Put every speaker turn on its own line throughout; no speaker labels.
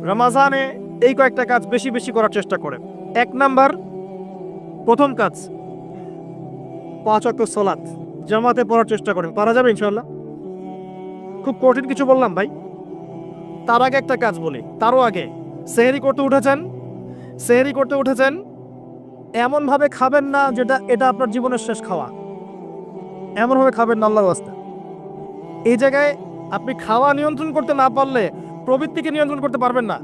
রমজানে এই কয়েকটা কাজ বেশি বেশি করার চেষ্টা করেন। 1 নাম্বার, প্রথম কাজ 5 ওয়াক্ত সালাত জামাতে পড়ার চেষ্টা করেন। পারা যাবে ইনশাআল্লাহ? খুব কঠিন কিছু বললাম ভাই? তার আগে একটা কাজ বলি, তারও আগে সেহরি করতে উঠেছেন এমনভাবে খাবেন না যেটা এটা আপনার জীবনের শেষ খাওয়া। এমনভাবে খাবেন না আল্লাহর ওয়াস্তে। এই জায়গায় আপনি খাওয়া নিয়ন্ত্রণ করতে না পারলে প্রবৃত্তিকে নিয়ন্ত্রণ করতে পারবেন না।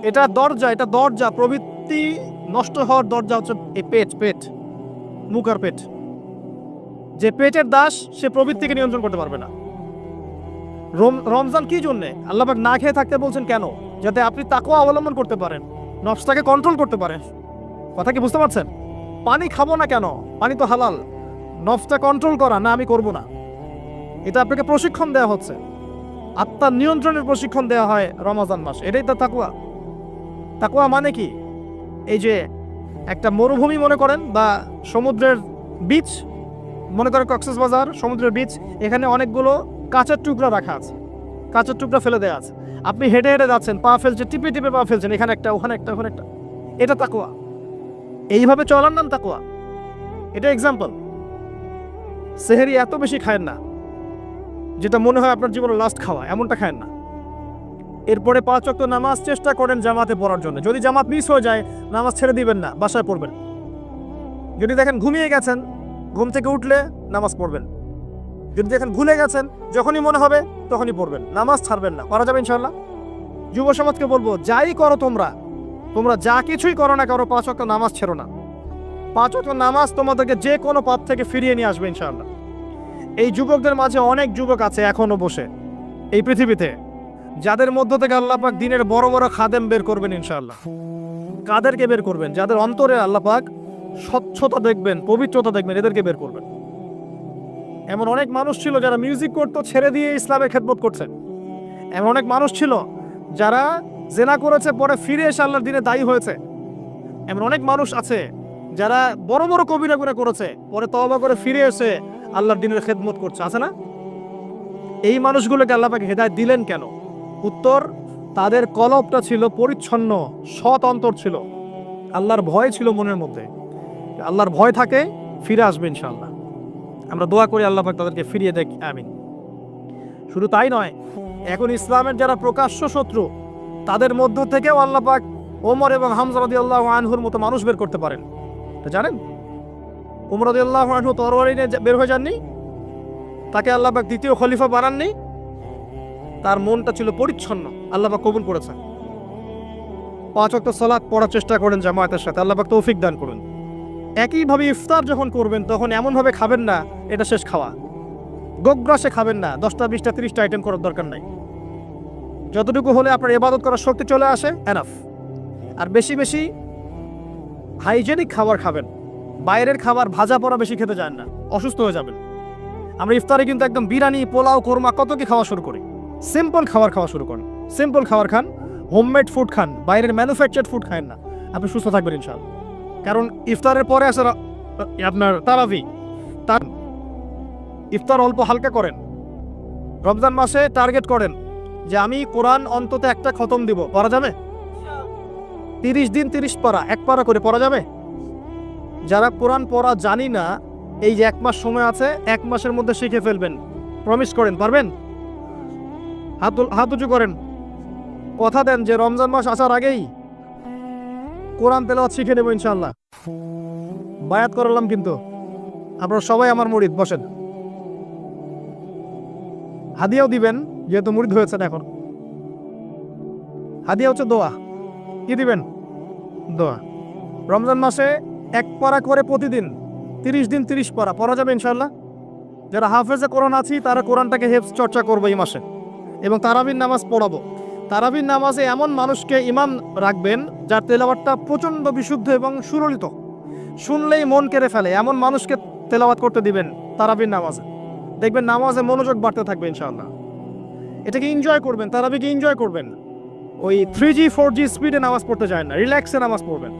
এটা দরজা। প্রবৃত্তি নষ্ট হওয়ার দরজা হচ্ছে এই পেট, মুখ আর পেট। যে পেটের দাস সে প্রবৃত্তিকে নিয়ন্ত্রণ করতে পারবে না। রমজান কি জন্যে আল্লাহ পাক না খেয়ে থাকতে বলছেন কেন? যাতে আপনি তাকওয়া অবলম্বন করতে পারেন, নফসটাকে কন্ট্রোল করতে পারেন। কথা কি বুঝতে পারছেন? পানি খাবো না কেন? পানি তো হালাল। নফসটা কন্ট্রোল করা, না আমি করব না, এটা আপনাকে প্রশিক্ষণ দেওয়া হচ্ছে। আত্মার নিয়ন্ত্রণের প্রশিক্ষণ দেওয়া হয় রমজান মাস। এটাই তো তাকওয়া। তাকওয়া মানে কি? এই যে একটা মরুভূমি মনে করেন, বা সমুদ্রের বিচ মনে করেন, কক্সবাজার সমুদ্রের বিচ, এখানে অনেকগুলো কাঁচের টুকরা রাখা আছে, কাঁচের টুকরা ফেলে দেওয়া আছে। আপনি হেঁটে হেঁটে যাচ্ছেন, পা ফেলছেন, টিপে পা ফেলছেন, এখানে একটা, ওখানে একটা, ওখানে একটা। এটা তাকওয়া। এইভাবে চলার নাম তাকওয়া। এটা এক্সাম্পল। সেহরি এত বেশি খায়েন না যেটা মনে হয় আপনার জীবনের লাস্ট খাওয়া, এমনটা খায়েন না। এরপরে 5 ওয়াক্ত নামাজ চেষ্টা করেন জামাতে পড়ার জন্য। যদি জামাত মিস হয়ে যায়, নামাজ ছেড়ে দিবেন না, বাসায় পড়বেন। যদি দেখেন ঘুমিয়ে গেছেন, ঘুম থেকে উঠলে নামাজ পড়বেন। যদি দেখেন ভুলে গেছেন, যখনই মনে হবে তখনই পড়বেন, নামাজ ছাড়বেন না। করা যাবে ইনশাআল্লাহ? যুব সমাজকে বলবো, যাই করো তোমরা যা কিছুই করো না করো, 5 ওয়াক্ত নামাজ ছেড়ো না। 5 ওয়াক্ত নামাজ তোমাদেরকে যে কোনো পাপ থেকে ফিরিয়ে নিয়ে আসবে ইনশাআল্লাহ। এই যুবকদের মাঝে অনেক যুবক আছে এখনো বসে এই পৃথিবীতে, যাদের মধ্য থেকে আল্লাহ পাক দিনের বড় বড় খাদেম বের করবেন ইনশাআল্লাহ। কাদেরকে বের করবেন? যাদের অন্তরে আল্লাহ পাক স্বচ্ছতা দেখবেন, পবিত্রতা দেখবেন, এদেরকে বের করবেন। এমন অনেক মানুষ ছিল যারা মিউজিক করতো, ছেড়ে দিয়ে ইসলামের খেদমত করছেন। এমন অনেক মানুষ ছিল যারা জেনা করেছে, পরে ফিরে এসে আল্লাহর দিনে দায়ী হয়েছে। এমন অনেক মানুষ আছে যারা বড় বড় কবিরা গুনাহ করেছে, পরে তওবা করে ফিরে এসে আল্লাহর দিনের খেদমত করছে, আছে না? এই মানুষগুলোকে আল্লাহ পাক হেদায়েত দিলেন কেন? উত্তর, তাদের কলবটা ছিল পরিচ্ছন্ন, সৎ অন্তর ছিল, আল্লাহর ভয় ছিল মনের মধ্যে। আল্লাহর ভয় থাকে, ফিরে আসবে ইনশাআল্লাহ। আমরা দোয়া করি আল্লাহ পাক তাদেরকে ফিরিয়ে দেখ, আমিন। শুধু তাই নয়, এখন ইসলামের যারা প্রকাশ্য শত্রু, তাদের মধ্য থেকেও আল্লাহ পাক ওমর এবং হামজা রাদিয়াল্লাহু আনহুর মতো মানুষ বের করতে পারেন। এটা জানেন? ওমর রাদিয়াল্লাহু আনহু তরবারি নিয়ে বের হয়ে যাননি, তাকে আল্লাহ পাক দ্বিতীয় খলিফা বানাননি। তার মনটা ছিল পরিচ্ছন্ন, আল্লাহ পাক কবুল করেছেন। 5 ওয়াক্ত সালাত পড়ার চেষ্টা করেন জামায়াতের সাথে, আল্লাহ পাক তৌফিক দান করুন। একইভাবে ইফতার যখন করবেন, তখন এমনভাবে খাবেন না এটা শেষ খাওয়া। গোগ্রাসে খাবেন না, 10টা 20টা 30টা আইটেম করার দরকার নাই। যতটুকু হলে আপনার ইবাদত করার শক্তি চলে আসে, এনাফ। আর বেশি বেশি হাইজেনিক খাবার খাবেন। বাইরের খাবার ভাজা পোড়া বেশি খেতে যান না, অসুস্থ হয়ে যাবেন। আমরা ইফতারে কিন্তু একদম বিরিয়ানি, পোলাও, কোরমা কত কি খাওয়া শুরু করি। সিম্পল খাবার খাওয়া শুরু করেন, সিম্পল খাবার খান, হোমমেড ফুড খান, বাইরের ম্যানুফ্যাকচার্ড ফুড খান না। আপনি সুস্থ থাকবেন ইনশাআল্লাহ। কারণ ইফতারের পরে আসে আপনার তারাবি। তার ইফতার অল্প হালকা করেন। রমজান মাসে টার্গেট করেন যে আমি কোরআন অন্তত একটা খতম দিব। পড়া যাবে? 30 দিন 30 পারা, 1 পারা করে পড়া যাবে? যারা কোরআন পড়া জানি না, এই যে 1 মাস সময় আছে, 1 মাসের মধ্যে শিখে ফেলবেন। প্রমিস করেন, পারবেন? হাত উঁচু করেন, কথা দেন যে রমজান মাস আসার আগেই কোরআন তেলাওয়াত শিখে নেব ইনশাআল্লাহ। বায়াত করলাম কিন্তু, আপনারা সবাই আমার মুরিদ। বসেন, হাদিয়াও দিবেন যেহেতু মুরিদ হয়েছেন। এখন হাদিয়া হচ্ছে দোয়া। কি দিবেন? দোয়া। রমজান মাসে 1 পারা করে প্রতিদিন, 30 দিন 30 পারা পড়া যাবে ইনশাআল্লাহ। যারা হাফেজে কোরআন আছি তারা কোরআনটাকে হেফজ চর্চা করবো এই মাসে, এবং তারাবির নামাজ পড়াবো। তারাবির নামাজে এমন মানুষকে ইমাম রাখবেন যার তেলাওয়াতটা প্রচণ্ড বিশুদ্ধ এবং সুললিত, শুনলেই মন কেড়ে ফেলে, এমন মানুষকে তেলাওয়াত করতে দিবেন তারাবির নামাজে। দেখবেন নামাজে মনোযোগ বাড়তে থাকবে ইনশাআল্লাহ। এটাকে এনজয় করবেন, তারাবিকে এনজয় করবেন। ওই 3G 4G স্পিডে নামাজ পড়তে যায় না, রিল্যাক্সে নামাজ পড়বেন,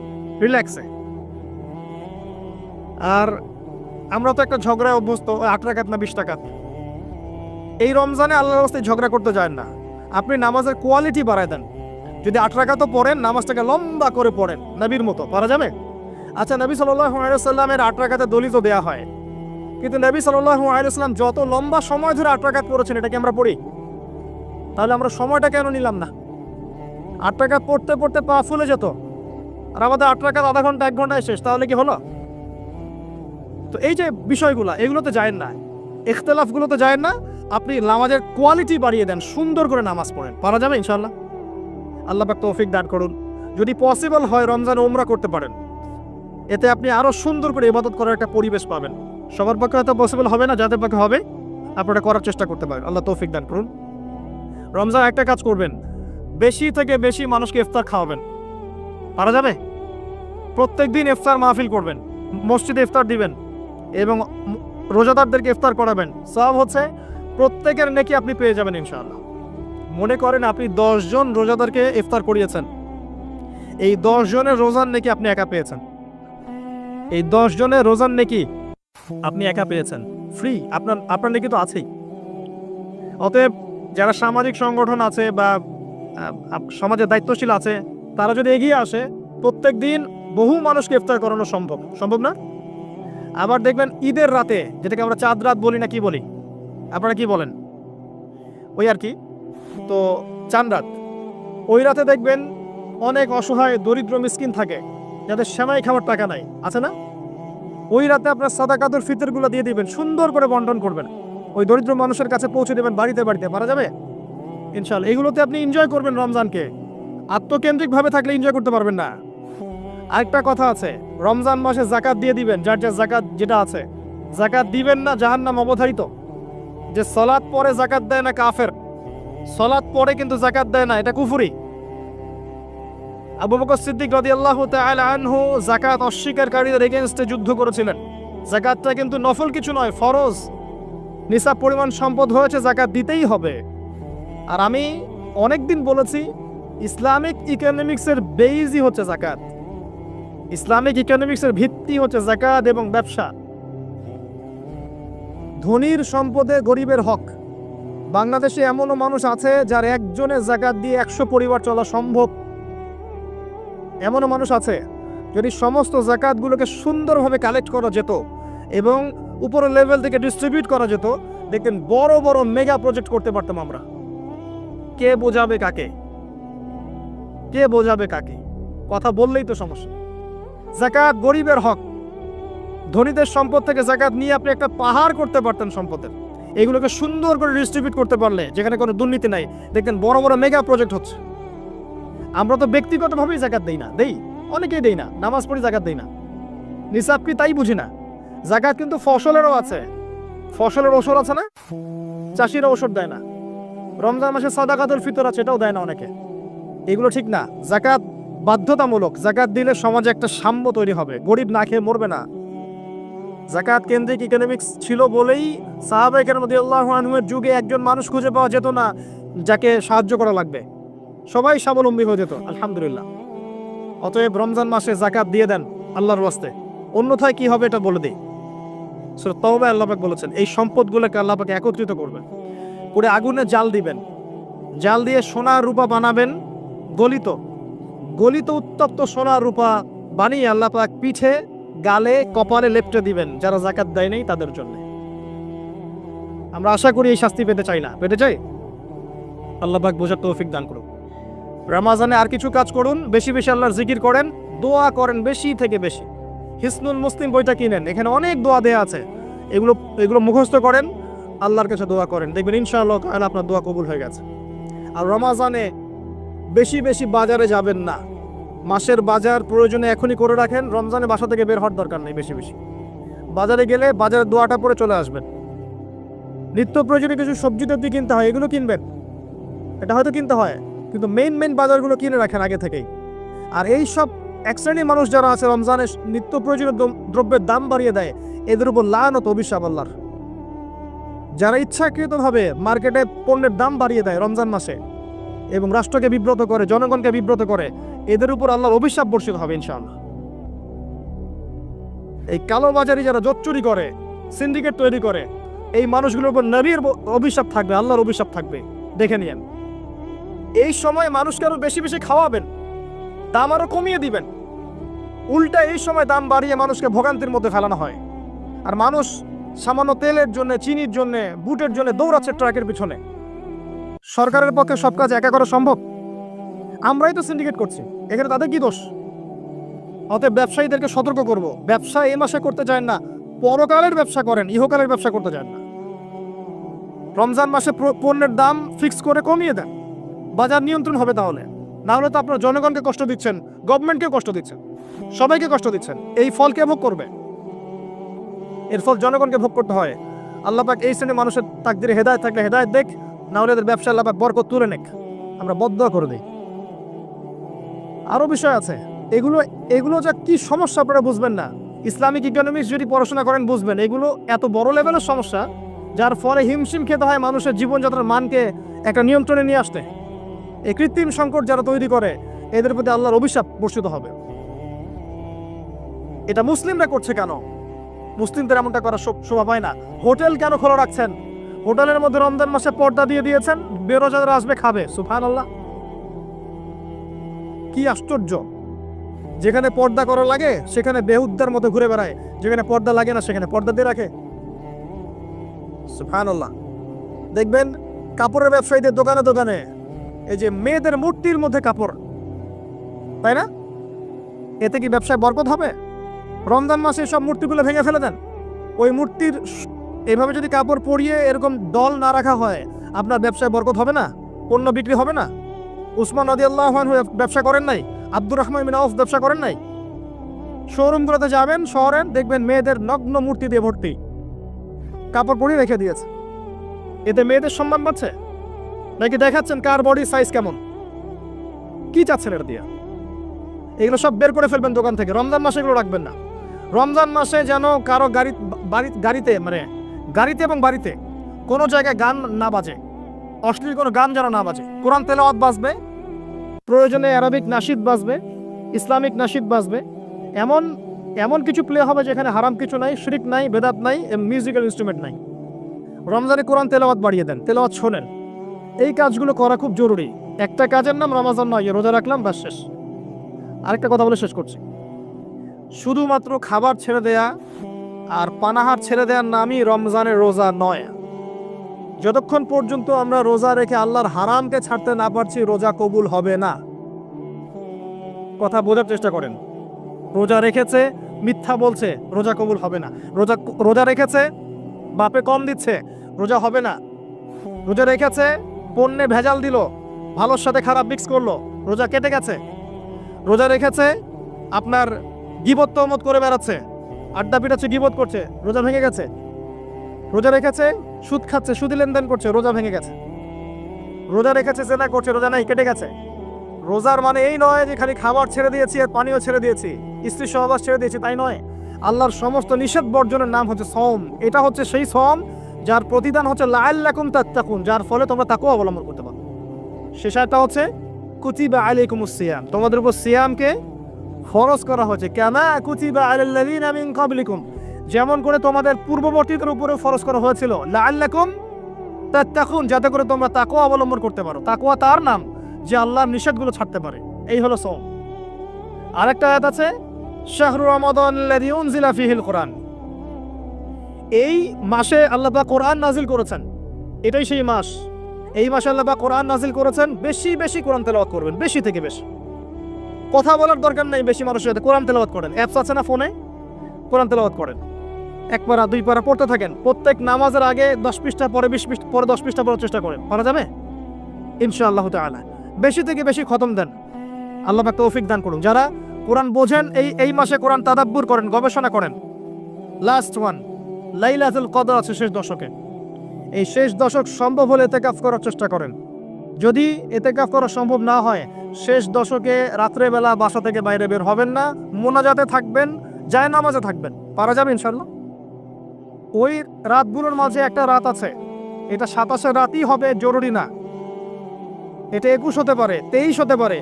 রিল্যাক্সে। আর আমরা তো একটা ঝগড়ায় অভ্যস্ত, 8 রাকাত না 20 রাকাত। এই রমজানে আল্লাহর রাস্তায় ঝগড়া করতে যায় না। আপনি নামাজের কোয়ালিটি বাড়ায় দেন। যদি 8 রাকাতও পড়েন, নামাজটাকে লম্বা করে পড়েন নবীর মতো, পারা যাবে? আচ্ছা, নবী সাল্লাল্লাহু আলাইহি ওয়াসাল্লামের 8 রাকাতে দলিত দেয়া হয়, কিন্তু নবী সাল্লাল্লাহু আলাইহি ওয়াসাল্লাম যত লম্বা সময় ধরে 8 রাকাত পড়েছেন, এটা কি আমরা পড়ি? তাহলে আমরা সময়টা কেন নিলাম না? 8 রাকাত পড়তে পড়তে পা ফুলে যেত, আর আমাদের 8 রাকাত আধা ঘন্টা 1 ঘন্টায় শেষ, তাহলে কি হলো? তো এই যে বিষয়গুলো, এগুলোতে যায়েন না, ইখতিলাফগুলোতে যায়েন না। আপনি নামাজের কোয়ালিটি বাড়িয়ে দেন, সুন্দর করে নামাজ পড়েন, পারা যাবে ইনশাআল্লাহ। আল্লাহ পাক তৌফিক দান করুন। যদি পসিবল হয় রমজানে উমরা করতে পারেন, এতে আপনি আরো সুন্দর করে ইবাদত করার একটা পরিবেশ পাবেন। সবার পক্ষে হয়তো পসিবল হবে না, যাদের পক্ষে হবে আপনারা করার চেষ্টা করতে পারেন। আল্লাহ তৌফিক দান করুন। রমজান একটা কাজ করবেন, বেশি থেকে বেশি মানুষকে ইফতার খাওয়াবেন, পারা যাবে? প্রত্যেকদিন ইফতার মাহফিল করবেন, মসজিদে ইফতার দিবেন এবং রোজাদারদেরকে ইফতার করাবেন। সওয়াব হচ্ছে প্রত্যেকের নেকি আপনি পেয়ে যাবেন ইনশাআল্লাহ। মনে করেন আপনি 10 জন রোজাদারকে ইফতার করিয়েছেন, এই 10 জনের রোজার নেকি আপনি একা পেয়েছেন। এই 10 জনের রোজার নেকি আপনি একা পেয়েছেন, ফ্রি। আপনার নেকি তো আছেই। অতএব যারা সামাজিক সংগঠন আছে বা সমাজের দায়িত্বশীল আছে, তারা যদি এগিয়ে আসে, প্রত্যেক দিন বহু মানুষকে ইফতার করানো সম্ভব না? আবার দেখবেন ঈদের রাতে, যেটাকে আমরা চাঁদ রাত বলি না কি বলি, আপনারা কি বলেন? ওই আর কি, তো চাঁদ রাত, ওই রাতে দেখবেন অনেক অসহায় দরিদ্র মিসকিন থাকে, যাদের সেমাই খাওয়ার টাকা নাই, আছে না? ওই রাতে আপনার সাদাকাতুল ফিতরগুলো দিয়ে দিবেন, সুন্দর করে বন্টন করবেন, ওই দরিদ্র মানুষের কাছে পৌঁছে দেবেন বাড়িতে বাড়িতে, পারা যাবে ইনশাআল্লাহ। এগুলোতে আপনি এনজয় করবেন রমজানকে। আত্মকেন্দ্রিকভাবে থাকলে এনজয় করতে পারবেন না। আরেকটা কথা আছে, রমজান মাসে যাকাত দিয়ে দিবেন, যার যাকাত যেটা আছে। যাকাত দিবেন না, জাহান্নাম অবধারিত। যে সালাত পরে যাকাত দেয় না কাফের, সালাত পরে কিন্তু যাকাত দেয় না, এটা কুফরি। আবু বকর সিদ্দিক রাদিয়াল্লাহু তাআলা আনহু যাকাত অস্বীকারীদের এগেইনস্টে যুদ্ধ করেছিলেন। যাকাতটা কিন্তু নফল কিছু নয়, ফরজ। নিসাব পরিমাণ সম্পদ হয়েছে, যাকাত দিতেই হবে। আর আমি অনেকদিন বলেছি, ইসলামিক ইকোনমিক্সের বেইজই হচ্ছে যাকাত। ইসলামিক ইকোনমিক্সের ভিত্তি হচ্ছে যাকাত এবং ব্যবসা। ধনীর সম্পদে গরিবের হক। বাংলাদেশে এমনও মানুষ আছে যার একজনের যাকাত দিয়ে 100 পরিবার চলা সম্ভব। এমনও মানুষ আছে, যদি সমস্ত যাকাতগুলোকে সুন্দরভাবে কালেক্ট করা যেত এবং উপরের লেভেল থেকে ডিস্ট্রিবিউট করা যেত, দেখেন বড় বড় মেগা প্রজেক্ট করতে পারতাম আমরা। কে বোঝাবে কাকে? কে বোঝাবে কাকে? কথা বললেই তো সমস্যা। যাকাত গরিবের হক। ধনীদের সম্পদ থেকে যাকাত নিয়ে আপনি একটা পাহাড় করতে পারতেন সম্পদের। এগুলোকে সুন্দর করে ডিস্ট্রিবিউট করতে পারলে, যেখানে কোনো দুর্নীতি নাই, দেখবেন বড় বড় মেগা প্রজেক্ট হচ্ছে। আমরা তো ব্যক্তিগতভাবেই যাকাত দেই না, অনেকেই দেই না, নামাজ পড়ি যাকাত দেই না, নিসাব কি তাই বুঝি না। যাকাত কিন্তু ফসলেরও আছে, ফসলের ওষুধ আছে না, চাষিরা ওষুধ দেয় না। রমজান মাসে সাদাকাতুল ফিতর আছে, এটাও দেয় না অনেকে। এগুলো ঠিক না। যাকাত বাধ্যতামূলক। যাকাত দিলে সমাজে একটা সাম্য তৈরি হবে, গরিব না খেয়ে মরবে না। যাকাত কেন্দ্রিক ইকোনমিক্স ছিল বলেই সাহাবায়ে কেরাম রাদিয়াল্লাহু আনহুমের যুগে একজন মানুষ খুঁজে পাওয়া যেত না যাকে সাহায্য করা লাগবে, সবাই স্বাবলম্বী হয়ে যেত, আলহামদুলিল্লাহ। অতএব রমজান মাসে যাকাত দিয়ে দেন আল্লাহর ওয়াস্তে, অন্যথায় কি হবে এটা বলে দিই। সূরা তাওবা আল্লাহ পাক বলেছেন, এই সম্পদগুলোকে আল্লাহ পাক একত্রিত করবেন, করে আগুনে জাল দিবেন, জাল দিয়ে সোনা রূপা বানাবেন, গলিত গলিত উত্তপ্ত সোনা রূপা বানিয়ে আল্লাহ পাক পিঠে, গালে, কপালে লেপটে দিবেন যারা যাকাত দেয় নাই তাদের জন্য। আমরা আশা করি এই শাস্তি পেতে চাই না, পেতে চাই? আল্লাহ পাক বোঝার তৌফিক দান করুন। রমজানে আর কিছু কাজ করুন, বেশি বেশি আল্লাহর জিকির করেন, দোয়া করেন বেশি থেকে বেশি। হিসনুল মুসলিম বইটা কিনেন, এখানে অনেক দোয়া দেয়া আছে, এগুলো মুখস্থ করেন, আল্লাহর কাছে দোয়া করেন, দেখবেন ইনশাআল্লাহ তাআলা আপনার দোয়া কবুল হয়ে গেছে। আর রমজানে বেশি বেশি বাজারে যাবেন না। মাসের বাজার প্রয়োজনে এখনই করে রাখেন, রমজানে বাসা থেকে বের হওয়ার দরকার নেই। বেশি বেশি বাজারে গেলে বাজারের দোয়াটা পরে চলে আসবেন। নিত্য প্রয়োজনীয় কিছু সবজি টবজি কিনতে হয়, এগুলো কিনবেন, এটা হয়তো কিনতে হয়, কিন্তু মেইন বাজারগুলো কিনে রাখেন আগে থেকেই। আর এই সব এক শ্রেণীর মানুষ যারা আছে রমজানে নিত্য প্রয়োজনীয় দ্রব্যের দাম বাড়িয়ে দেয়, এদের উপর লানত অভিশাপ আল্লাহর। যারা ইচ্ছাকৃতভাবে মার্কেটে পণ্যের দাম বাড়িয়ে দেয় রমজান মাসে এবং রাষ্ট্রকে বিব্রত করে, জনগণকে বিব্রত করে, এদের উপর আল্লাহর অভিশাপ বর্ষিত হবে ইনশাআল্লাহ। এই কালোবাজারি যারা জোচ্চুরি করে, সিন্ডিকেট তৈরি করে, এই মানুষগুলোর উপর নবীর অভিশাপ থাকবে, আল্লাহর অভিশাপ থাকবে, দেখে নিয়েন। এই সময় মানুষকে আরো বেশি বেশি খাওয়াবেন, দাম আরো কমিয়ে দিবেন। উল্টা এই সময় দাম বাড়িয়ে মানুষকে ভোগান্তির মধ্যে ফেলানো হয়। আর মানুষ সামান্য তেলের জন্য, চিনির জন্য, বুটের জন্য দৌড়াচ্ছে ট্রাকের পিছনে। সরকারের পক্ষে সব কাজ একা করা সম্ভব? আমরাই তো সিন্ডিকেট করছি, এখানে তাদের কি দোষ? অতএব ব্যবসায়ীদেরকে সতর্ক করব, ব্যবসা এই মাসে করতে চান না, পরকালের ব্যবসা করেন, ইহকালের ব্যবসা করতে চান না। রমজান মাসে পণ্যের দাম ফিক্স করে কমিয়ে দেন, বাজার নিয়ন্ত্রণ হবে। তাহলে না হলে তো আপনার জনগণকে কষ্ট দিচ্ছেন, গভর্নমেন্টকে কষ্ট দিচ্ছেন, সবাইকে কষ্ট দিচ্ছেন। এই ফল কে ভোগ করবে? এর ফল জনগণকে ভোগ করতে হয়। আল্লাহ পাক এই শ্রেণীর মানুষের তাকদিরে হেদায়েত থাকলে হেদায়েত দেখ, না হলে এদের ব্যবসা আল্লাহ পাক বরকত তুলে নেক, আমরা বদদোয়া করে দিই। আরও বিষয় আছে, এগুলো যা কি সমস্যা আপনারা বুঝবেন না। ইসলামিক ইকোনমিক্স যদি পড়াশোনা করেন বুঝবেন, এগুলো এত বড় লেভেলের সমস্যা যার ফলে হিমশিম খেতে হয় মানুষের জীবনযাত্রার মানকে একটা নিয়ন্ত্রণে নিয়ে আসতে। এই কৃত্রিম সংকট যারা তৈরি করে, এদের প্রতি আল্লাহর অভিশাপ বর্ষিত হবে। এটা মুসলিমরা করছে কেন? মুসলিমদের এমনটা করার শোভা পায় না। হোটেল কেন খোলা রাখছেন? হোটেলের মধ্যে রমজান মাসে পর্দা দিয়ে দিয়েছেন, বেরোজাদার আসবে খাবে। সুবহানাল্লাহ, কি আশ্চর্য! যেখানে পর্দা করা লাগে সেখানে বেহুদ্দার মতো ঘুরে বেড়ায়, যেখানে পর্দা লাগে না সেখানে পর্দা দিয়ে রাখে। সুবহানাল্লাহ। দেখবেন কাপড়ের ব্যবসায়ীদের দোকানে দোকানে এই যে মেয়েদের মূর্তির মধ্যে কাপড়, তাই না? এতে কি ব্যবসায় বরকত হবে? রমজান মাসে সব মূর্তিগুলো ভেঙে ফেলে দেন। ওই মূর্তির এভাবে যদি কাপড় পরিয়ে এরকম দল না রাখা হয়, আপনার ব্যবসায় বরকত হবে না, পণ্য বিক্রি হবে না। উসমান রাদিয়াল্লাহু আনহু ব্যবসা করেন নাই? আব্দুর রহমান বিন আউফ ব্যবসা করেন নাই? শোরুমগুলোতে যাবেন শহরে, দেখবেন মেয়েদের নগ্ন মূর্তি দিয়ে ভর্তি, কাপড় পরিয়ে রেখে দিয়েছে। এতে মেয়েদের সম্মান পাচ্ছে নাকি দেখাচ্ছেন কার বডি সাইজ কেমন? কি চাচ্ছেন এটা দিয়ে? এগুলো সব বের করে ফেলবেন দোকান থেকে। রমজান মাসে এগুলো রাখবেন না। রমজান মাসে যেন কারো গাড়িতে এবং বাড়িতে কোনো জায়গায় গান না বাজে, অশ্লীল কোনো গান যেন না বাজে। কোরআন তেলাওয়াত বাজবে, প্রয়োজনে অ্যারাবিক নাশিদ বাজবে, ইসলামিক নাশিদ বাজবে। এমন কিছু প্লে হবে যেখানে হারাম কিছু নাই, শিরক নাই, বেদাত নাই, মিউজিক্যাল ইনস্ট্রুমেন্ট নাই। রমজানে কোরআন তেলাওয়াত বাড়িয়ে দেন, তেলাওয়াত শোনেন। এই কাজগুলো করা খুব জরুরি। একটা কাজের নাম রমজান নয়, রোজা রাখলাম বাস শেষ। আরেকটা কথা বলে শেষ করছি, শুধুমাত্র খাবার ছেড়ে দেয়া আর পানাহার ছেড়ে দেওয়ার নামই রমজানের রোজা নয়। যতক্ষণ পর্যন্ত আমরা রোজা রেখে আল্লাহর হারামকে ছাড়তে না পারছি, রোজা কবুল হবে না। কথা বোঝার চেষ্টা করেন। রোজা রেখেছে, মিথ্যা বলছে, রোজা কবুল হবে না। রোজা রেখেছে, বাপে কম দিচ্ছে, রোজা হবে না। রোজা রেখেছে, পণ্যে ভেজাল দিল, ভালোর সাথে খারাপ মিক্স করলো, রোজা কেটে গেছে। রোজা রেখেছে, আপনার গীবত তহমত করে বেড়াচ্ছে, আড্ডা পিটাচ্ছে, গীবত করছে, রোজা ভেঙে গেছে। রোজা রেখেছে, সুদ খাচ্ছে, সুদি লেনদেন করছে, রোজা ভেঙে গেছে। রোজা রেখেছে, জেনা করছে, রোজা নাই, কেটে গেছে। রোজার মানে এই নয় যে খালি খাবার ছেড়ে দিয়েছি আর পানিও ছেড়ে দিয়েছি, স্ত্রী সহবাস ছেড়ে দিয়েছি, তাই নয়। আল্লাহর সমস্ত নিষেধ বর্জনের নাম হচ্ছে সওম। এটা হচ্ছে সেই সওম যার প্রতিদান হচ্ছে লাআল্লাকুম তাত্তাকুন, যার ফলে তোমরা তাকওয়া অবলম্বন করতে পারো। শেষটা হচ্ছে কুতিবা আলাইকুমুস সিয়াম, তোমাদের উপর সিয়ামকে ফরজ করা হয়েছে। কামা কুতিবা আলাল্লাযিনা মিন ক্বাবলিকুম, যেমন করে তোমাদের পূর্ববর্তীদের উপরে ফরজ করা হয়েছিল, লাআল্লাকুম তাত্তাকুন, যাতে করে তোমরা তাকওয়া অবলম্বন করতে পারো। তাকওয়া তার নাম যে আল্লাহর নিষেধগুলো ছাড়তে পারে। এই হলো সওম। আরেকটা আয়াত আছে, শাহরু রমাদানাল্লাযী উনজিলা ফীহিল কুরআন, এই মাসে আল্লাহ পাক কোরআন নাজিল করেছেন। এটাই সেই মাস। এই মাসে আল্লাহ পাক কোরআন নাজিল করেছেন। বেশি বেশি কোরআন তেলাওয়াত করবেন, বেশি থেকে বেশি। কথা বলার দরকার নেই, বেশি মানুষের সাথে কোরআন তেলাওয়াত করেন। অ্যাপস আছে না ফোনে, কোরআন তেলাওয়াত করেন। এক পারা দুই পারা পড়তে থাকেন। প্রত্যেক নামাজের আগে 10 পৃষ্ঠা, পরে 20 পৃষ্ঠা, পরে 10 পৃষ্ঠা পড়ার চেষ্টা করেন। পারা যাবে ইনশাআল্লাহ তাআলা। বেশি থেকে বেশি খতম দেন, আল্লাহ পাক তৌফিক দান করুন। যারা কোরআন বোঝেন, এই মাসে কোরআন তাদাব্বুর করেন, গবেষণা করেন। লাস্ট ওয়ান, লাইলাতুল কদর আছে শেষ দশকে। এই শেষ দশক সম্ভব হলে ইতিকাফ করার চেষ্টা করেন। যদি ইতিকাফ করা সম্ভব না হয়, শেষ দশকে রাত্রেবেলা বাসা থেকে বাইরে বের হবেন না, মোনাজাতে থাকবেন, যায় নামাজে থাকবেন। পারা যাবে ইনশাআল্লাহ। ওই রাতগুলোর মাঝে একটা রাত আছে, এটা 27 রাতই হবে জরুরি না। এটা 21 হতে পারে, 23 হতে পারে,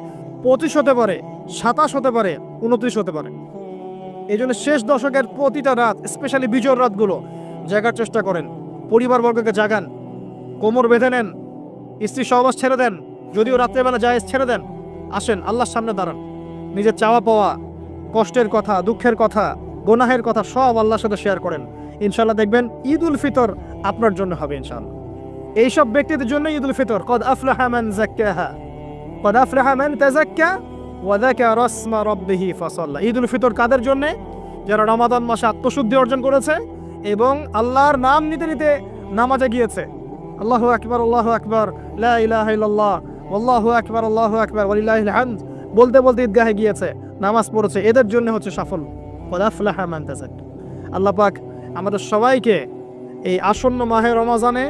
25 হতে পারে, 27 হতে পারে, 29 হতে পারে। এই জন্য শেষ দশকের প্রতিটা রাত, স্পেশালি বিজয়ের রাতগুলো জাগার চেষ্টা করেন। পরিবারবর্গকে জাগান, কোমর বেঁধে নেন, স্ত্রী সহবাস ছেড়ে দেন, যদিও রাত্রেবেলা জায়েজ ছেড়ে দেন, আসেন আল্লাহর সামনে দাঁড়ান, নিজের চাওয়া পাওয়া, কষ্টের কথা, দুঃখের কথা, গুনাহের কথা সব আল্লাহর সাথে শেয়ার করেন। ইনশাআল্লাহ দেখবেন ঈদ উল ফিতর আপনার জন্য হবে ইনশাআল্লাহ। এইসব ব্যক্তিদের জন্য ঈদ উল ফিতর। কদ আফলাহা মান যাক্কাহা কদ আফলাহা মান তাযাক্কা ওয়া যাকারা ইসমা রাব্বিহি ফাসাল্লা। ঈদ উল ফিতর কাদের জন্য? যারা রমাদান মাসে আত্মশুদ্ধি অর্জন করেছে এবং আল্লাহর নাম নিতে নিতে নামাজে গিয়েছে। আল্লাহু আকবার, আল্লাহু আকবার, লা ইলাহা ইল্লাল্লাহ, আল্লাহু আকবার, আল্লাহু আকবার, ওয়ালিল্লাহিল হামদ বলতে বলতে ঈদগাহে গিয়েছে, নামাজ পড়েছে, এদের জন্য হচ্ছে সাফল্য। কদ আফলাহা মান তাযাক্কা। আল্লাহ পাক আমাদের সবাইকে এই আসন্ন মাহে রমাজানে